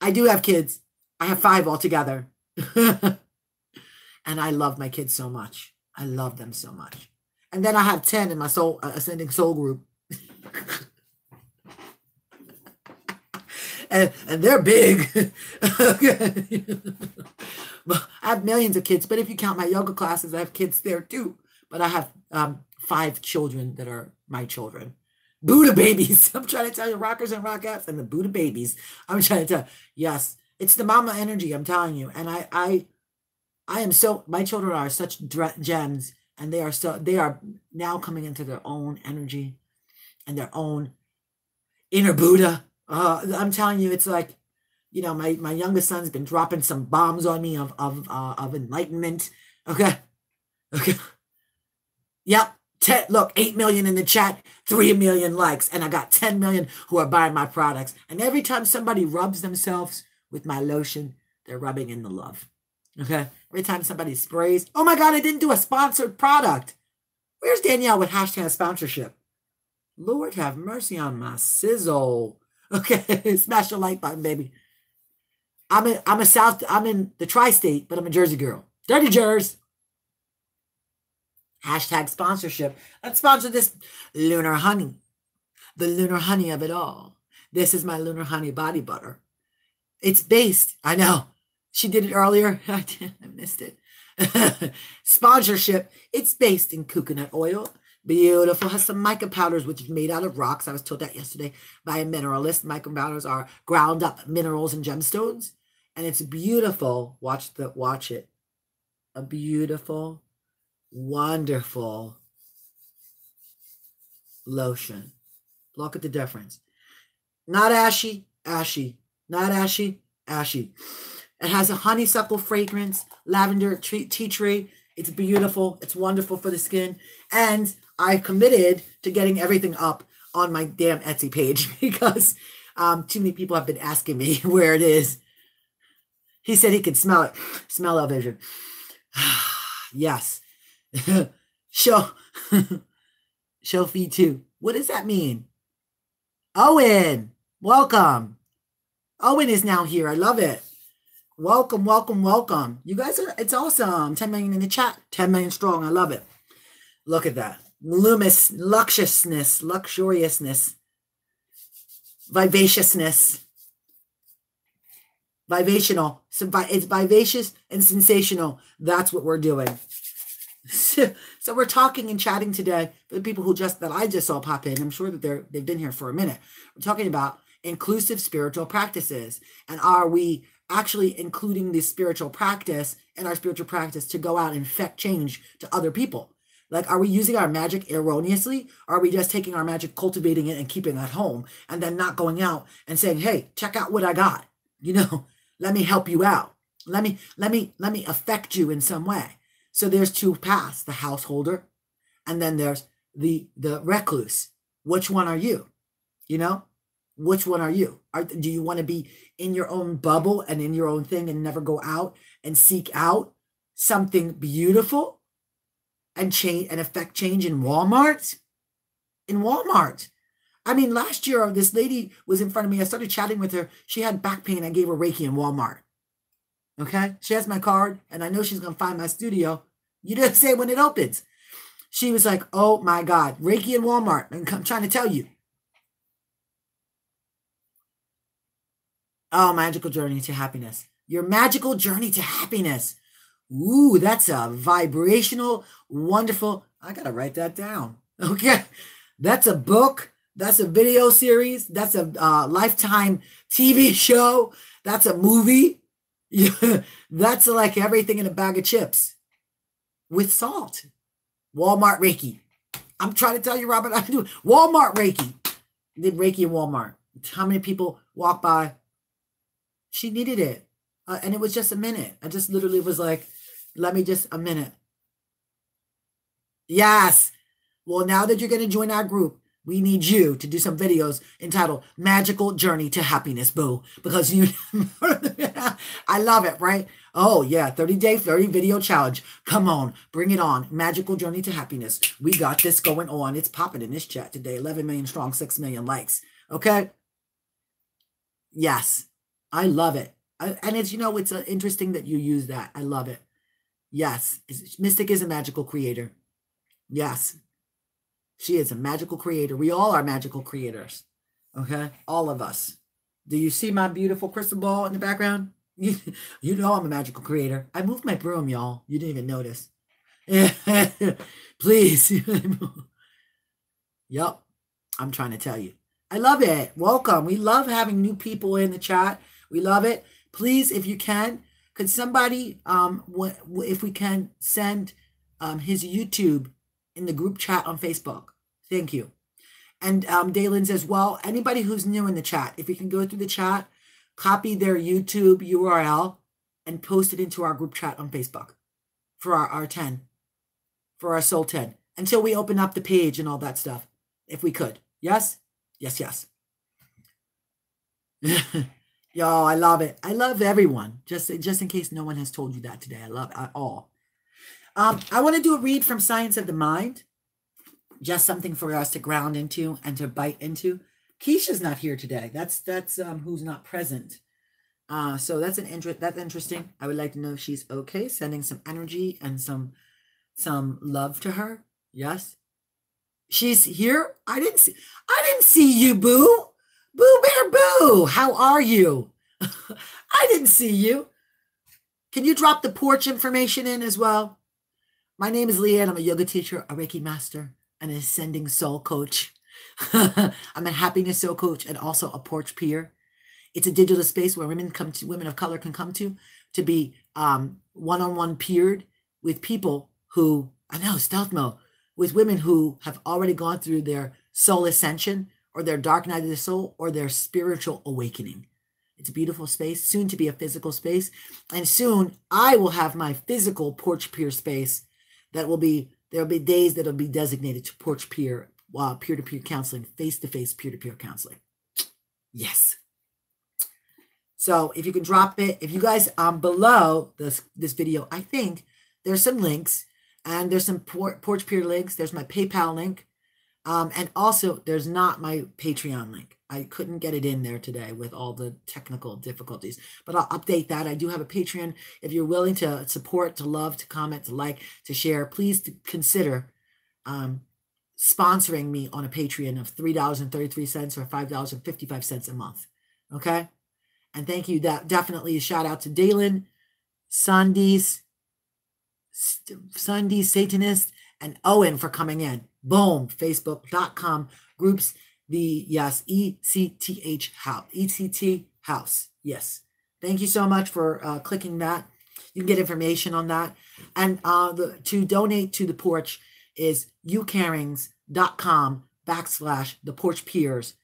I do have kids. I have 5 altogether. And I love my kids so much. I love them so much. And then I have 10 in my soul ascending soul group. and they're big. I have millions of kids, but if you count my yoga classes, I have kids there too. But I have 5 children that are my children. Buddha babies. I'm trying to tell you, rockers and rockettes and the Buddha babies. I'm trying to tell you. Yes, it's the mama energy, I'm telling you. And I am so, my children are such gems, and they are now coming into their own energy and their own inner Buddha. I'm telling you, it's like, my youngest son's been dropping some bombs on me of enlightenment. Okay. Yep. Look, 8 million in the chat, 3 million likes, and I got 10 million who are buying my products. And every time somebody rubs themselves with my lotion, they're rubbing in the love. Okay. Every time somebody sprays, oh my God, I didn't do a sponsored product. Where's Danielle with hashtag sponsorship? Lord have mercy on my sizzle. Okay. Smash the like button, baby. I'm in the tri-state, but I'm a Jersey girl. Dirty Jers. Hashtag sponsorship. Let's sponsor this Lunar Honey. The Lunar Honey of it all. This is my Lunar Honey body butter. It's based, I know. She did it earlier. I missed it. Sponsorship. It's based in coconut oil. Beautiful. Has some mica powders, which is made out of rocks. I was told that yesterday by a mineralist. Mica powders are ground up minerals and gemstones. And it's beautiful. Watch it. A beautiful, wonderful lotion. Look at the difference. Not ashy. Not ashy. It has a honeysuckle fragrance, lavender, tea tree. It's beautiful. It's wonderful for the skin. And I committed to getting everything up on my damn Etsy page because too many people have been asking me where it is. He said he could smell it. Smell-o-vision. Yes. Show feed too. What does that mean? Owen, welcome. Owen is now here. I love it. Welcome, welcome, welcome. You guys are, it's awesome. 10 million in the chat. 10 million strong. I love it. Look at that. Luxuriousness, vivaciousness, vivational. So it's vivacious and sensational. That's what we're doing. So we're talking and chatting today for the people that I just saw pop in. I'm sure that they've been here for a minute. We're talking about inclusive spiritual practices. And are we actually including this spiritual practice in our spiritual practice to go out and affect change to other people? Like, are we using our magic erroneously? Or are we just taking our magic, cultivating it and keeping it at home and then not going out and saying, hey, check out what I got. You know, let me help you out. Let me affect you in some way. So there's two paths, the householder, and then there's the recluse. Which one are you? You know, which one are you? Do you want to be in your own bubble and in your own thing and never go out and seek out something beautiful and change and affect change in Walmart? In Walmart. I mean, last year, this lady was in front of me. I started chatting with her. She had back pain. I gave her Reiki in Walmart. Okay? She has my card, and I know she's going to find my studio. You didn't say when it opens. She was like, oh, my God. Reiki in Walmart. I'm trying to tell you. Oh, magical journey to happiness. Your magical journey to happiness. Ooh, that's a vibrational, wonderful. I got to write that down. Okay. That's a book. That's a video series. That's a Lifetime TV show. That's a movie. That's like everything in a bag of chips with salt. Walmart Reiki. I'm trying to tell you, Robert, I do Walmart Reiki. I did Reiki in Walmart. How many people walk by? She needed it. And it was just a minute. I just literally was like, let me just a minute. Yes. Well, now that you're going to join our group, we need you to do some videos entitled Magical Journey to Happiness, boo. Because you, I love it, right? Oh, yeah, 30-day, 30 video challenge. Come on, bring it on. Magical Journey to Happiness. We got this going on. It's popping in this chat today. 11 million strong, 6 million likes. Okay? Yes, I love it. And it's, you know, it's interesting that you use that. I love it. Yes, Mystic is a magical creator. Yes. She is a magical creator. We all are magical creators. Okay? All of us. Do you see my beautiful crystal ball in the background? You know I'm a magical creator. I moved my broom, y'all. You didn't even notice. Please. Yep. I'm trying to tell you. I love it. Welcome. We love having new people in the chat. We love it. Please, if you can, could somebody, if we can, send his YouTube in the group chat on Facebook. Thank you. And Dalen says, well, anybody who's new in the chat, if you can go through the chat, copy their YouTube URL and post it into our group chat on Facebook for our 10, for our Soul 10, until we open up the page and all that stuff, if we could. Yes? Yes, yes. Yo, I love it. I love everyone. Just in case no one has told you that today. I love it all. I want to do a read from Science of the Mind. Just something for us to ground into and to bite into. Keisha's not here today. That's who's not present. So that's interesting. I would like to know if she's okay. Sending some energy and some love to her. Yes. She's here. I didn't see you, boo. Boo bear boo. How are you? I didn't see you. Can you drop the porch information in as well? My name is Leanne. I'm a yoga teacher, a Reiki master, an ascending soul coach. I'm a happiness soul coach and also a porch peer. It's a digital space where women of color can come to be one-on-one peered with people who, I know, stealth mode, with women who have already gone through their soul ascension or their dark night of the soul or their spiritual awakening. It's a beautiful space, soon to be a physical space. And soon I will have my physical porch peer space there'll be days that'll be designated to porch peer, peer-to-peer counseling, face-to-face peer-to-peer counseling. Yes. So if you can drop it, if you guys below this video, I think there's some links and there's some porch peer links. There's my PayPal link. And also there's not my Patreon link. I couldn't get it in there today with all the technical difficulties, but I'll update that. I do have a Patreon. If you're willing to support, to love, to comment, to like, to share, please consider sponsoring me on a Patreon of $3.33 or $5.55 a month. Okay? And thank you. That definitely a shout out to Dalen, Sandy's Satanist, and Owen for coming in. Boom. Facebook.com groups. ECT House. Yes. Thank you so much for clicking that. You can get information on that. And to donate to the porch is youcarings.com/theporchpeers.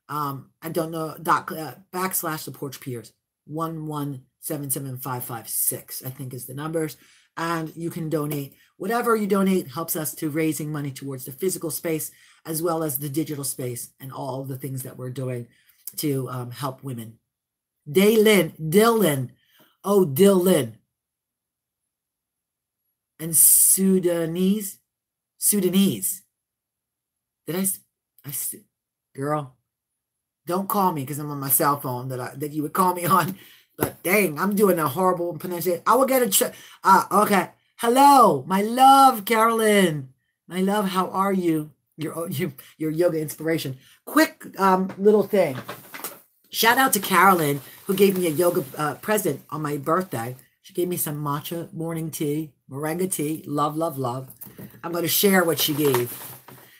I don't know, /theporchpeers. 1177556, I think is the numbers. And you can donate. Whatever you donate helps us to raising money towards the physical space as well as the digital space and all the things that we're doing to help women. Dylan. Oh, Dylan. And Sudanese. Did I girl, don't call me because I'm on my cell phone that you would call me on. But dang, I'm doing a horrible pronunciation. I will get okay. Hello, my love, Carolyn. My love, how are you? Your yoga inspiration. Quick little thing. Shout out to Carolyn, who gave me a yoga present on my birthday. She gave me some matcha morning tea, moringa tea. Love, love, love. I'm going to share what she gave.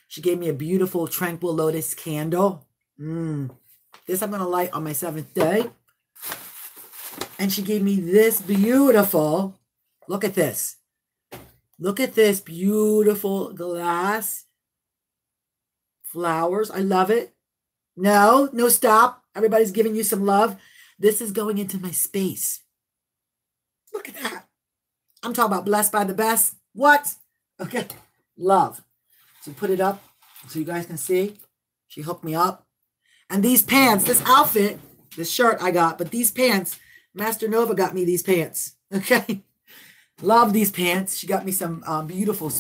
She gave me a beautiful tranquil lotus candle. This I'm going to light on my 7th day. And she gave me this beautiful, look at this. Look at this beautiful glass. Flowers. I love it. No, stop. Everybody's giving you some love. This is going into my space. Look at that. I'm talking about blessed by the best. What? Okay. Love. So put it up so you guys can see. She hooked me up. And these pants, this outfit, this shirt I got, but these pants, Master Nova got me these pants. Okay. Love these pants. She got me some beautiful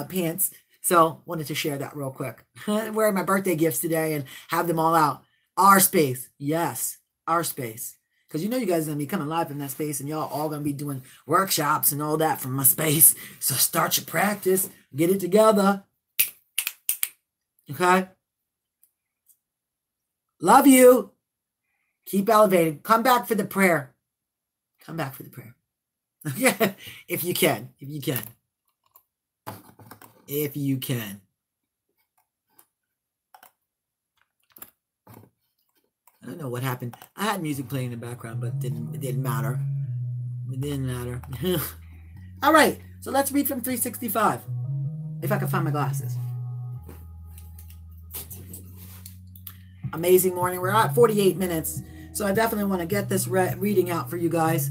pants. So wanted to share that real quick. Wearing my birthday gifts today and have them all out. Our space. Yes. Our space. Because you know you guys are going to be coming live in that space and y'all all going to be doing workshops and all that from my space. So start your practice. Get it together. Okay. Love you. Keep elevating. Come back for the prayer. Come back for the prayer. Okay. If you can. If you can. If you can. I don't know what happened. I had music playing in the background, but it didn't matter. It didn't matter. All right. So let's read from 365. If I can find my glasses. Amazing morning. We're at 48 minutes. So I definitely want to get this reading out for you guys.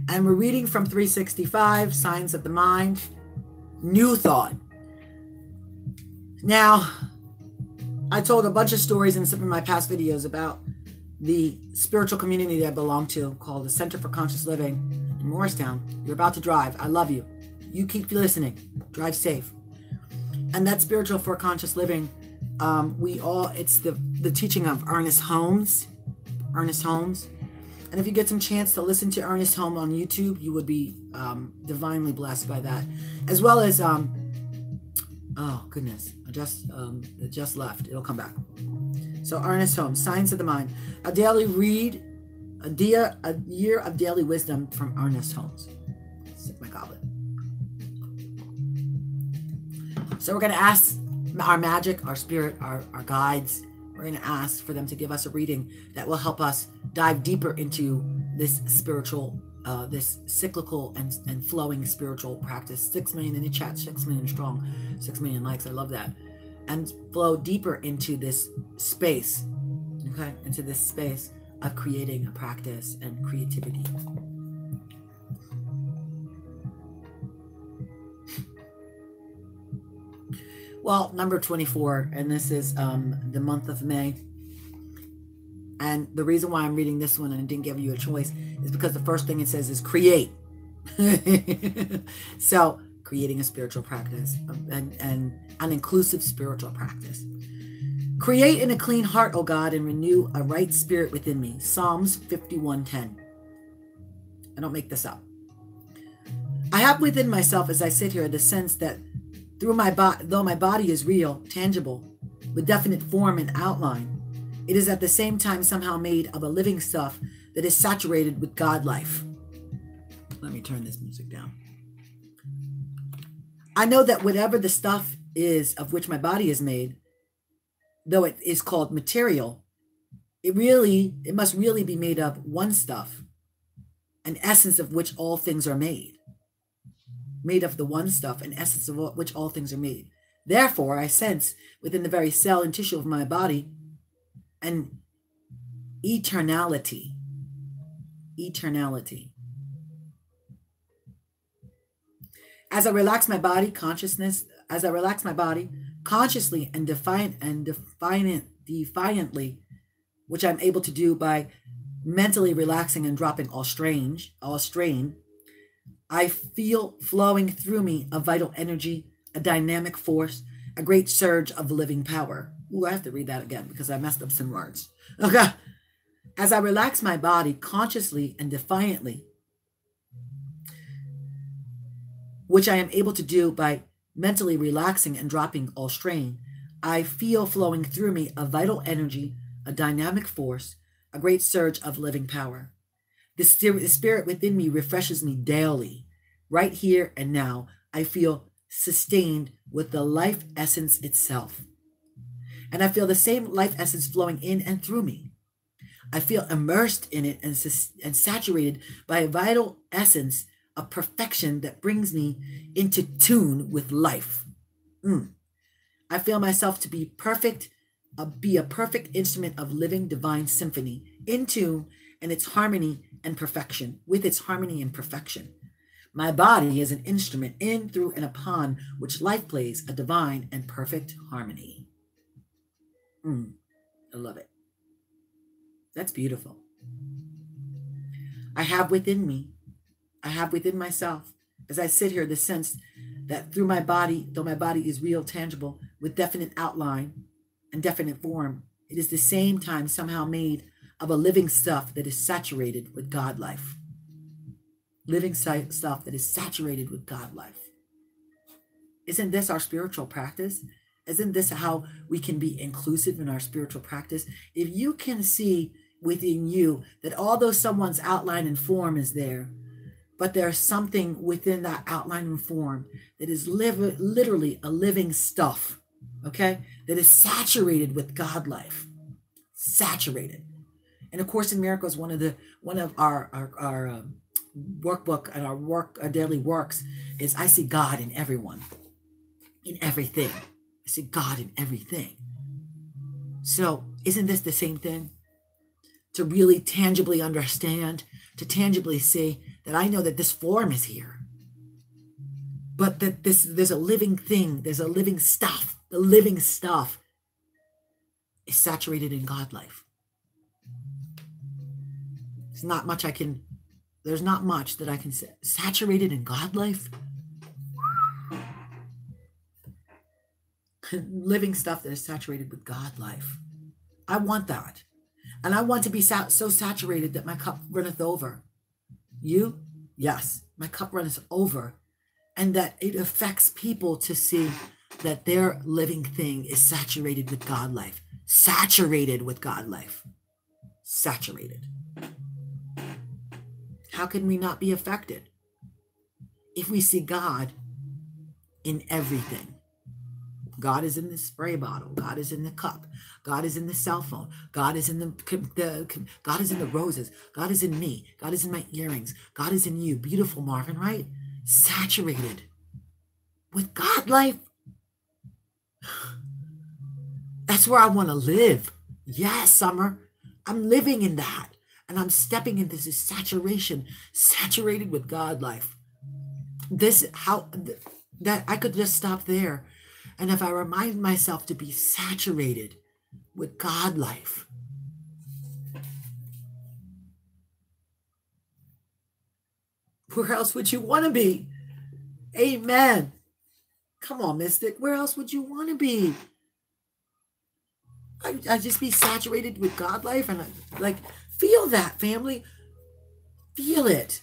And we're reading from 365, Signs of the Mind, New Thought. Now, I told a bunch of stories in some of my past videos about the spiritual community that I belong to called the Center for Conscious Living in Morristown. You're about to drive. I love you. You keep listening. Drive safe. And that spiritual for conscious living, it's the teaching of Ernest Holmes. And if you get some chance to listen to Ernest Holmes on YouTube, you would be divinely blessed by that. As well as, oh goodness, it just left. It'll come back. So Ernest Holmes, Signs of the Mind. A daily read, a year of daily wisdom from Ernest Holmes. Sip my goblet. So we're going to ask our magic, our spirit, our guides. We're going to ask for them to give us a reading that will help us dive deeper into this spiritual, this cyclical and flowing spiritual practice. 6 million in the chat, 6 million strong, 6 million likes. I love that. And flow deeper into this space, okay? Into this space of creating a practice and creativity. Well, number 24, and this is the month of May. And the reason why I'm reading this one and I didn't give you a choice is because the first thing it says is create. So, creating a spiritual practice and an inclusive spiritual practice. Create in a clean heart, O God, and renew a right spirit within me. Psalms 51:10. I don't make this up. I have within myself, as I sit here, the sense that though my body is real, tangible, with definite form and outline, it is at the same time somehow made of a living stuff that is saturated with God life. Let me turn this music down. I know that whatever the stuff is of which my body is made, though it is called material, it must really be made of one stuff, an essence of which all things are made. Made of the one stuff, an essence of which all things are made. Therefore, I sense within the very cell and tissue of my body an eternality. Eternality. As I relax my body, consciously and defiantly, which I'm able to do by mentally relaxing and dropping all strain, I feel flowing through me a vital energy, a dynamic force, a great surge of living power. Ooh, I have to read that again because I messed up some words. Okay. As I relax my body consciously and defiantly, which I am able to do by mentally relaxing and dropping all strain, I feel flowing through me a vital energy, a dynamic force, a great surge of living power. The spirit within me refreshes me daily. Right here and now, I feel sustained with the life essence itself. And I feel the same life essence flowing in and through me. I feel immersed in it and saturated by a vital essence of perfection that brings me into tune with life. I feel myself to be perfect, be a perfect instrument of living divine symphony, in tune and its harmony and perfection, with its harmony and perfection. My body is an instrument in, through, and upon which life plays a divine and perfect harmony. I love it. That's beautiful. I have within myself, as I sit here, the sense that through my body, though my body is real, tangible, with definite outline and definite form, it is the same time somehow made of a living stuff that is saturated with God life. Living stuff that is saturated with God life. Isn't this our spiritual practice? Isn't this how we can be inclusive in our spiritual practice? If you can see within you that although someone's outline and form is there, but there's something within that outline and form that is literally a living stuff, okay, that is saturated with God life. Saturated. And of course, in Miracles, one of our workbook and our daily works is I see God in everyone, in everything. I see God in everything. So isn't this the same thing? To really tangibly understand, to tangibly see that I know that this form is here, but that there's a living thing, there's a living stuff. The living stuff is saturated in God life. There's not much that I can say. Saturated in God life? Living stuff that is saturated with God life. I want that. And I want to be so saturated that my cup runneth over. You? Yes, my cup runneth over. And that it affects people to see that their living thing is saturated with God life. Saturated with God life. Saturated. How can we not be affected if we see God in everything? God is in the spray bottle. God is in the cup. God is in the cell phone. God is in God is in the roses. God is in me. God is in my earrings. God is in you. Beautiful, Marvin, right? Saturated with God life. That's where I want to live. Yes, Summer. I'm living in that. And I'm stepping into this saturation, saturated with God life. That I could just stop there. And if I remind myself to be saturated with God life, where else would you want to be? Amen. Come on, Mystic. Where else would you want to be? I just be saturated with God life, and like feel that, family. Feel it.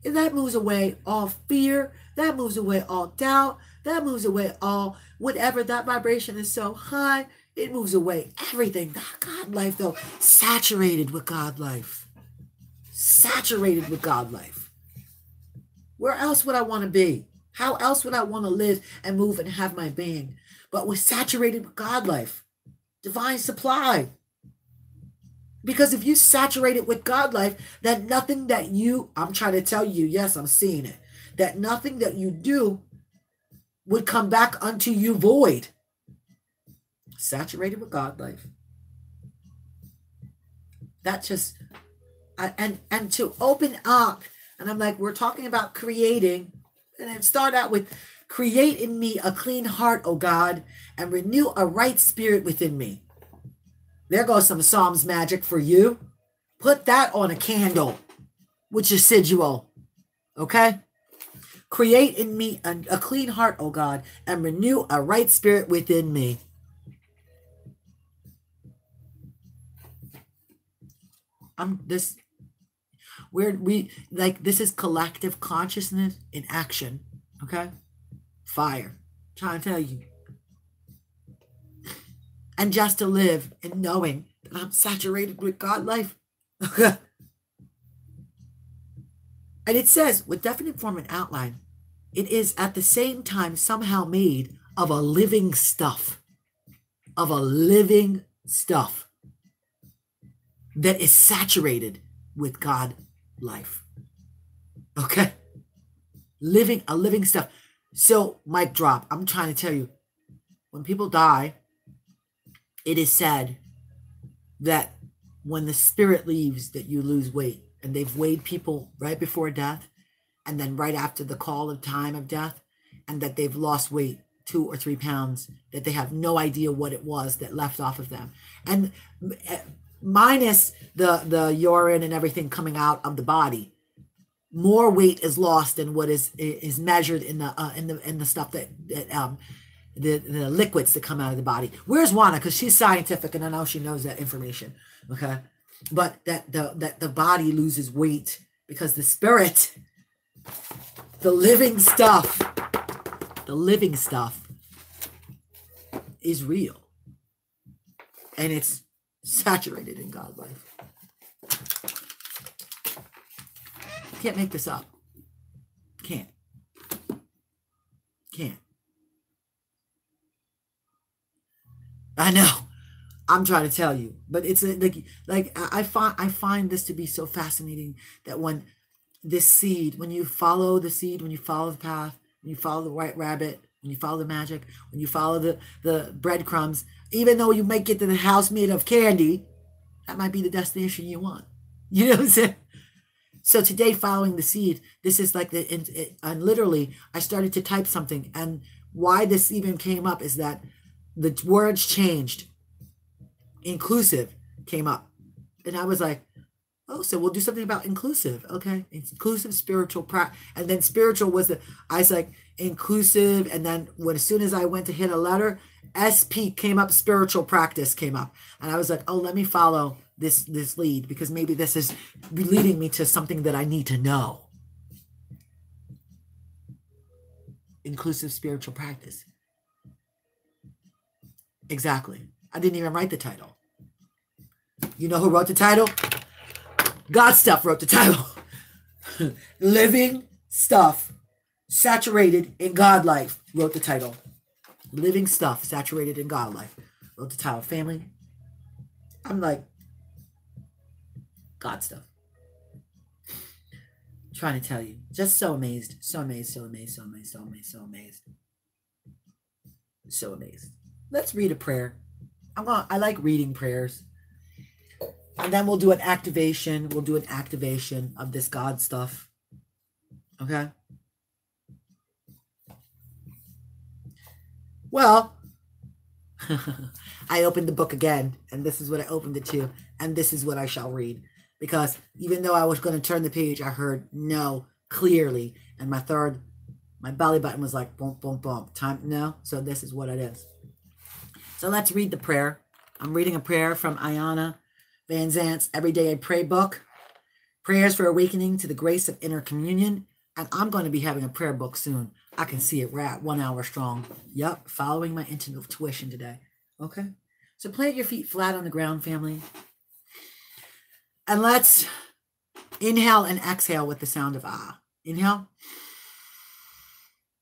And that moves away all fear. That moves away all doubt. That moves away all whatever. That vibration is so high. It moves away everything. God life, though, saturated with God life. Saturated with God life. Where else would I want to be? How else would I want to live and move and have my being? But we're saturated with God life. Divine supply. Because if you saturate it with God life, then nothing that I'm trying to tell you, yes, I'm seeing it, that nothing that you do would come back unto you void. Saturated with God life. That just, and to open up, and I'm like, we're talking about creating, and then start out with, create in me a clean heart, O God, and renew a right spirit within me. There goes some Psalms magic for you. Put that on a candle with your sigil. Okay? Create in me a clean heart, O God, and renew a right spirit within me. This is collective consciousness in action. Okay? Fire. I'm trying to tell you. And just to live in knowing that I'm saturated with God life. And it says, with definite form and outline, it is at the same time somehow made of a living stuff. Of a living stuff that is saturated with God life. Okay? A living stuff. So, mic drop, I'm trying to tell you, when people die, it is said that when the spirit leaves, that you lose weight. And they've weighed people right before death, and then right after the call of time of death, and that they've lost weight 2 or 3 pounds, that they have no idea what it was that left off of them. And minus the urine and everything coming out of the body, more weight is lost than what is measured in the stuff that the liquids that come out of the body. Where's Juana? Because she's scientific and I know she knows that information. Okay, but that the body loses weight because the spirit, the living stuff is real, and it's saturated in God life. Can't make this up. Can't. I know. I'm trying to tell you, but it's like I find this to be so fascinating that when this seed, when you follow the seed, when you follow the path, when you follow the white rabbit, when you follow the magic, when you follow the breadcrumbs, even though you might get to the house made of candy, that might be the destination you want. You know what I'm saying? So today, following the seed, this is like and literally, I started to type something, and why this even came up is that the words changed. Inclusive came up, and I was like, oh, so we'll do something about inclusive. Okay, inclusive spiritual practice, and then spiritual was I was like inclusive, and then as soon as I went to hit a letter, SP came up, spiritual practice came up, and I was like, oh, let me follow this lead, because maybe this is leading me to something that I need to know. Inclusive spiritual practice. Exactly. I didn't even write the title. You know who wrote the title? God Stuff wrote the title. Living Stuff Saturated in God Life wrote the title. Living Stuff Saturated in God Life wrote the title. Family, I'm like, God stuff. I'm trying to tell you. Just so amazed. So amazed. So amazed. So amazed. So amazed. So amazed. So amazed. Let's read a prayer. I like reading prayers. And then we'll do an activation. We'll do an activation of this God stuff. Okay? Well, I opened the book again, and this is what I opened it to, and this is what I shall read. Because even though I was going to turn the page, I heard no clearly, and my third My belly button was like, boom, boom, boom. Time, no? So this is what it is. So let's read the prayer. I'm reading a prayer from Ayana Van Zant's Everyday I Pray book. Prayers for Awakening to the Grace of Inner Communion. And I'm going to be having a prayer book soon. I can see it. We're at 1 hour strong. Yep, following my intuition today. Okay? So plant your feet flat on the ground, family. And let's inhale and exhale with the sound of ah. Inhale.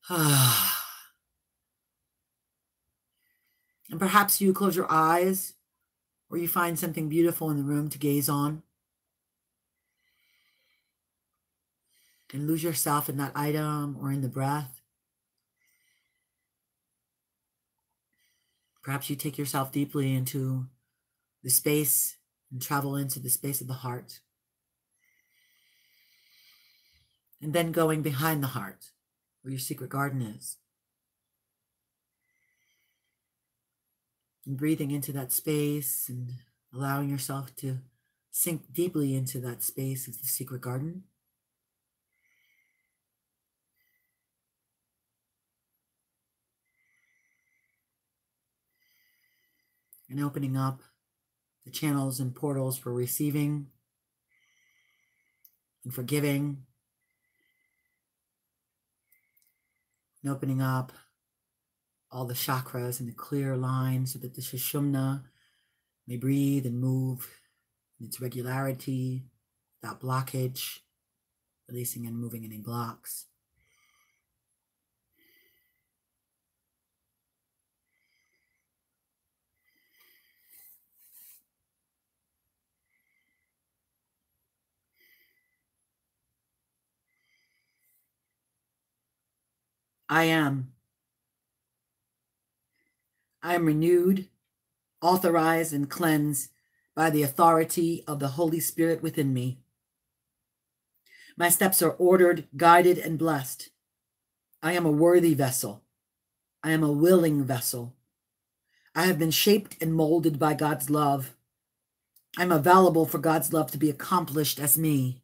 And perhaps you close your eyes or you find something beautiful in the room to gaze on. And lose yourself in that item or in the breath. Perhaps you take yourself deeply into the space and travel into the space of the heart. And then going behind the heart, where your secret garden is. And breathing into that space and allowing yourself to sink deeply into that space of the secret garden. And opening up the channels and portals for receiving and forgiving. And opening up all the chakras in a clear line so that the Sushumna may breathe and move in its regularity, without blockage, releasing and moving any blocks. I am renewed, authorized, and cleansed by the authority of the Holy Spirit within me. My steps are ordered, guided, and blessed. I am a worthy vessel. I am a willing vessel. I have been shaped and molded by God's love. I'm available for God's love to be accomplished as me.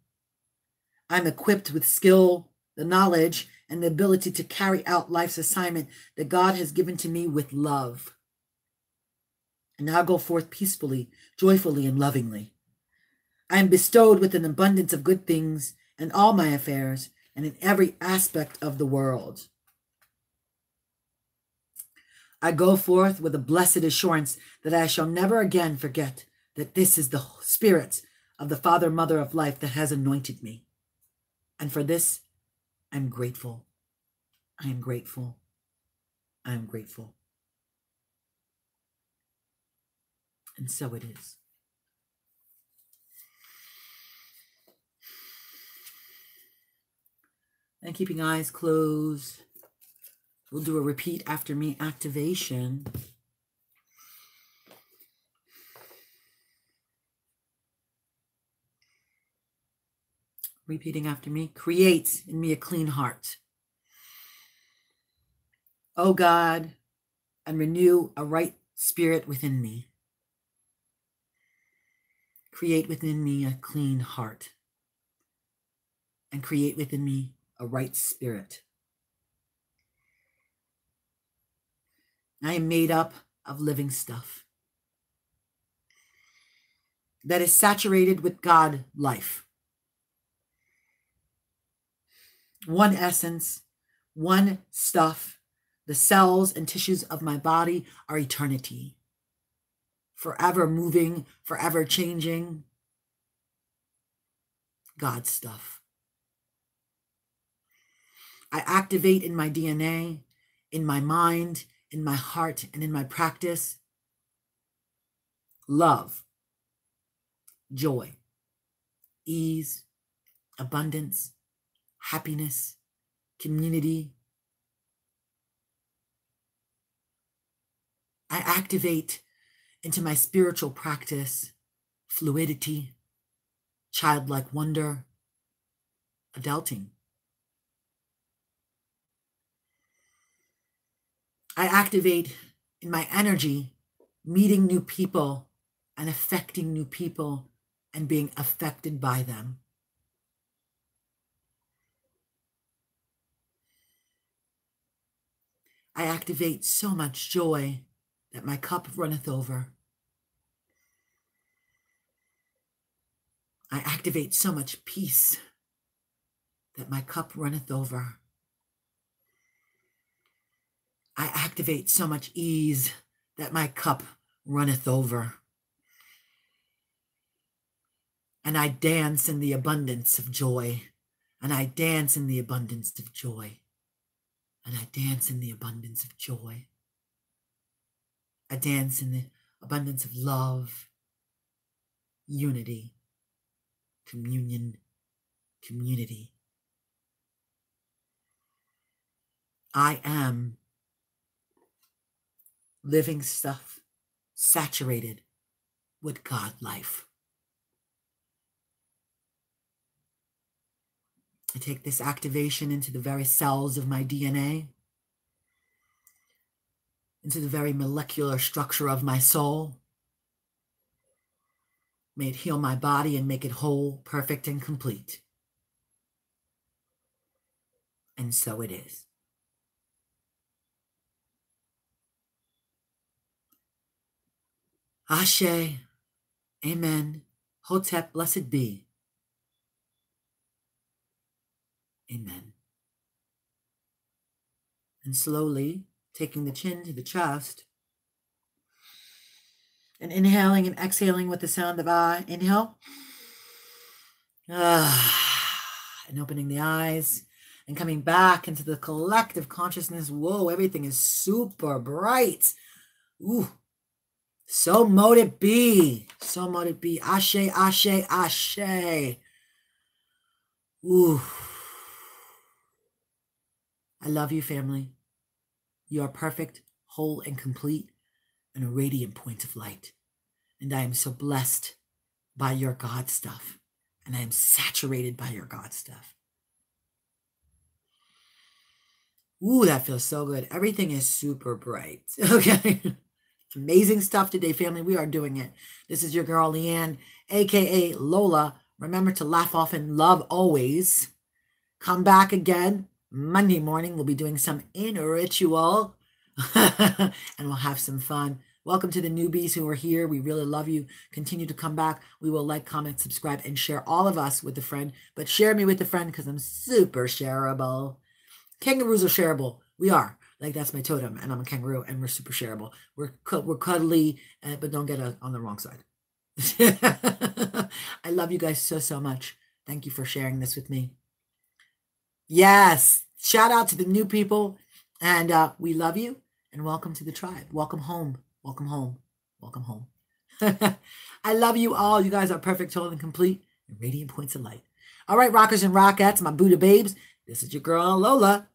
I'm equipped with skill, the knowledge, and the ability to carry out life's assignment that God has given to me with love. And now go forth peacefully, joyfully, and lovingly. I am bestowed with an abundance of good things in all my affairs and in every aspect of the world. I go forth with a blessed assurance that I shall never again forget that this is the Spirit of the Father, Mother of life that has anointed me. And for this, I'm grateful. I am grateful. I am grateful. And so it is. And keeping eyes closed, we'll do a repeat after me activation. Repeating after me. Create in me a clean heart, O God, and renew a right spirit within me. Create within me a clean heart, and create within me a right spirit. I am made up of living stuff that is saturated with God life. One essence, one stuff. The cells and tissues of my body are eternity, forever moving, forever changing. God stuff. I activate in my DNA, in my mind, in my heart, and in my practice, love, joy, ease, abundance, happiness, community. I activate into my spiritual practice fluidity, childlike wonder, adulting. I activate in my energy, meeting new people and affecting new people and being affected by them. I activate so much joy that my cup runneth over. I activate so much peace that my cup runneth over. I activate so much ease that my cup runneth over. And I dance in the abundance of joy. And I dance in the abundance of joy. And I dance in the abundance of joy. I dance in the abundance of love, unity, communion, community. I am living stuff saturated with God life. I take this activation into the very cells of my DNA, into the very molecular structure of my soul. May it heal my body and make it whole, perfect, and complete. And so it is. Ashe, amen, Hotep, blessed be. Amen. And slowly taking the chin to the chest and inhaling and exhaling with the sound of I. Inhale. And opening the eyes and coming back into the collective consciousness. Whoa, everything is super bright. Ooh. So mote it be. So mote it be. Ashe, ashe, ashe. Ooh. I love you, family. You are perfect, whole, and complete, and a radiant point of light. And I am so blessed by your God stuff. And I am saturated by your God stuff. Ooh, that feels so good. Everything is super bright. Okay. Amazing stuff today, family. We are doing it. This is your girl, Leanne, a.k.a. Lola. Remember to laugh often, love always. Come back again. Monday morning, we'll be doing some inner ritual. And we'll have some fun. Welcome to the newbies who are here. We really love you. Continue to come back. We will like, comment, subscribe, and share all of us with a friend. But share me with a friend because I'm super shareable. Kangaroos are shareable. We are. Like, that's my totem, and I'm a kangaroo, and we're super shareable. We're cuddly, but don't get on the wrong side. I love you guys so, so much. Thank you for sharing this with me. Yes. Shout out to the new people, and we love you, and welcome to the tribe. Welcome home. Welcome home. Welcome home. I love you all. You guys are perfect, whole, and complete, and radiant points of light. All right, rockers and rockettes, my Buddha babes. This is your girl, Lola,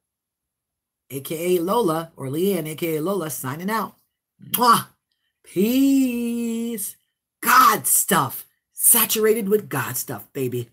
a.k.a. Lola, or Leanne, a.k.a. Lola, signing out. Mwah! Peace. God stuff. Saturated with God stuff, baby.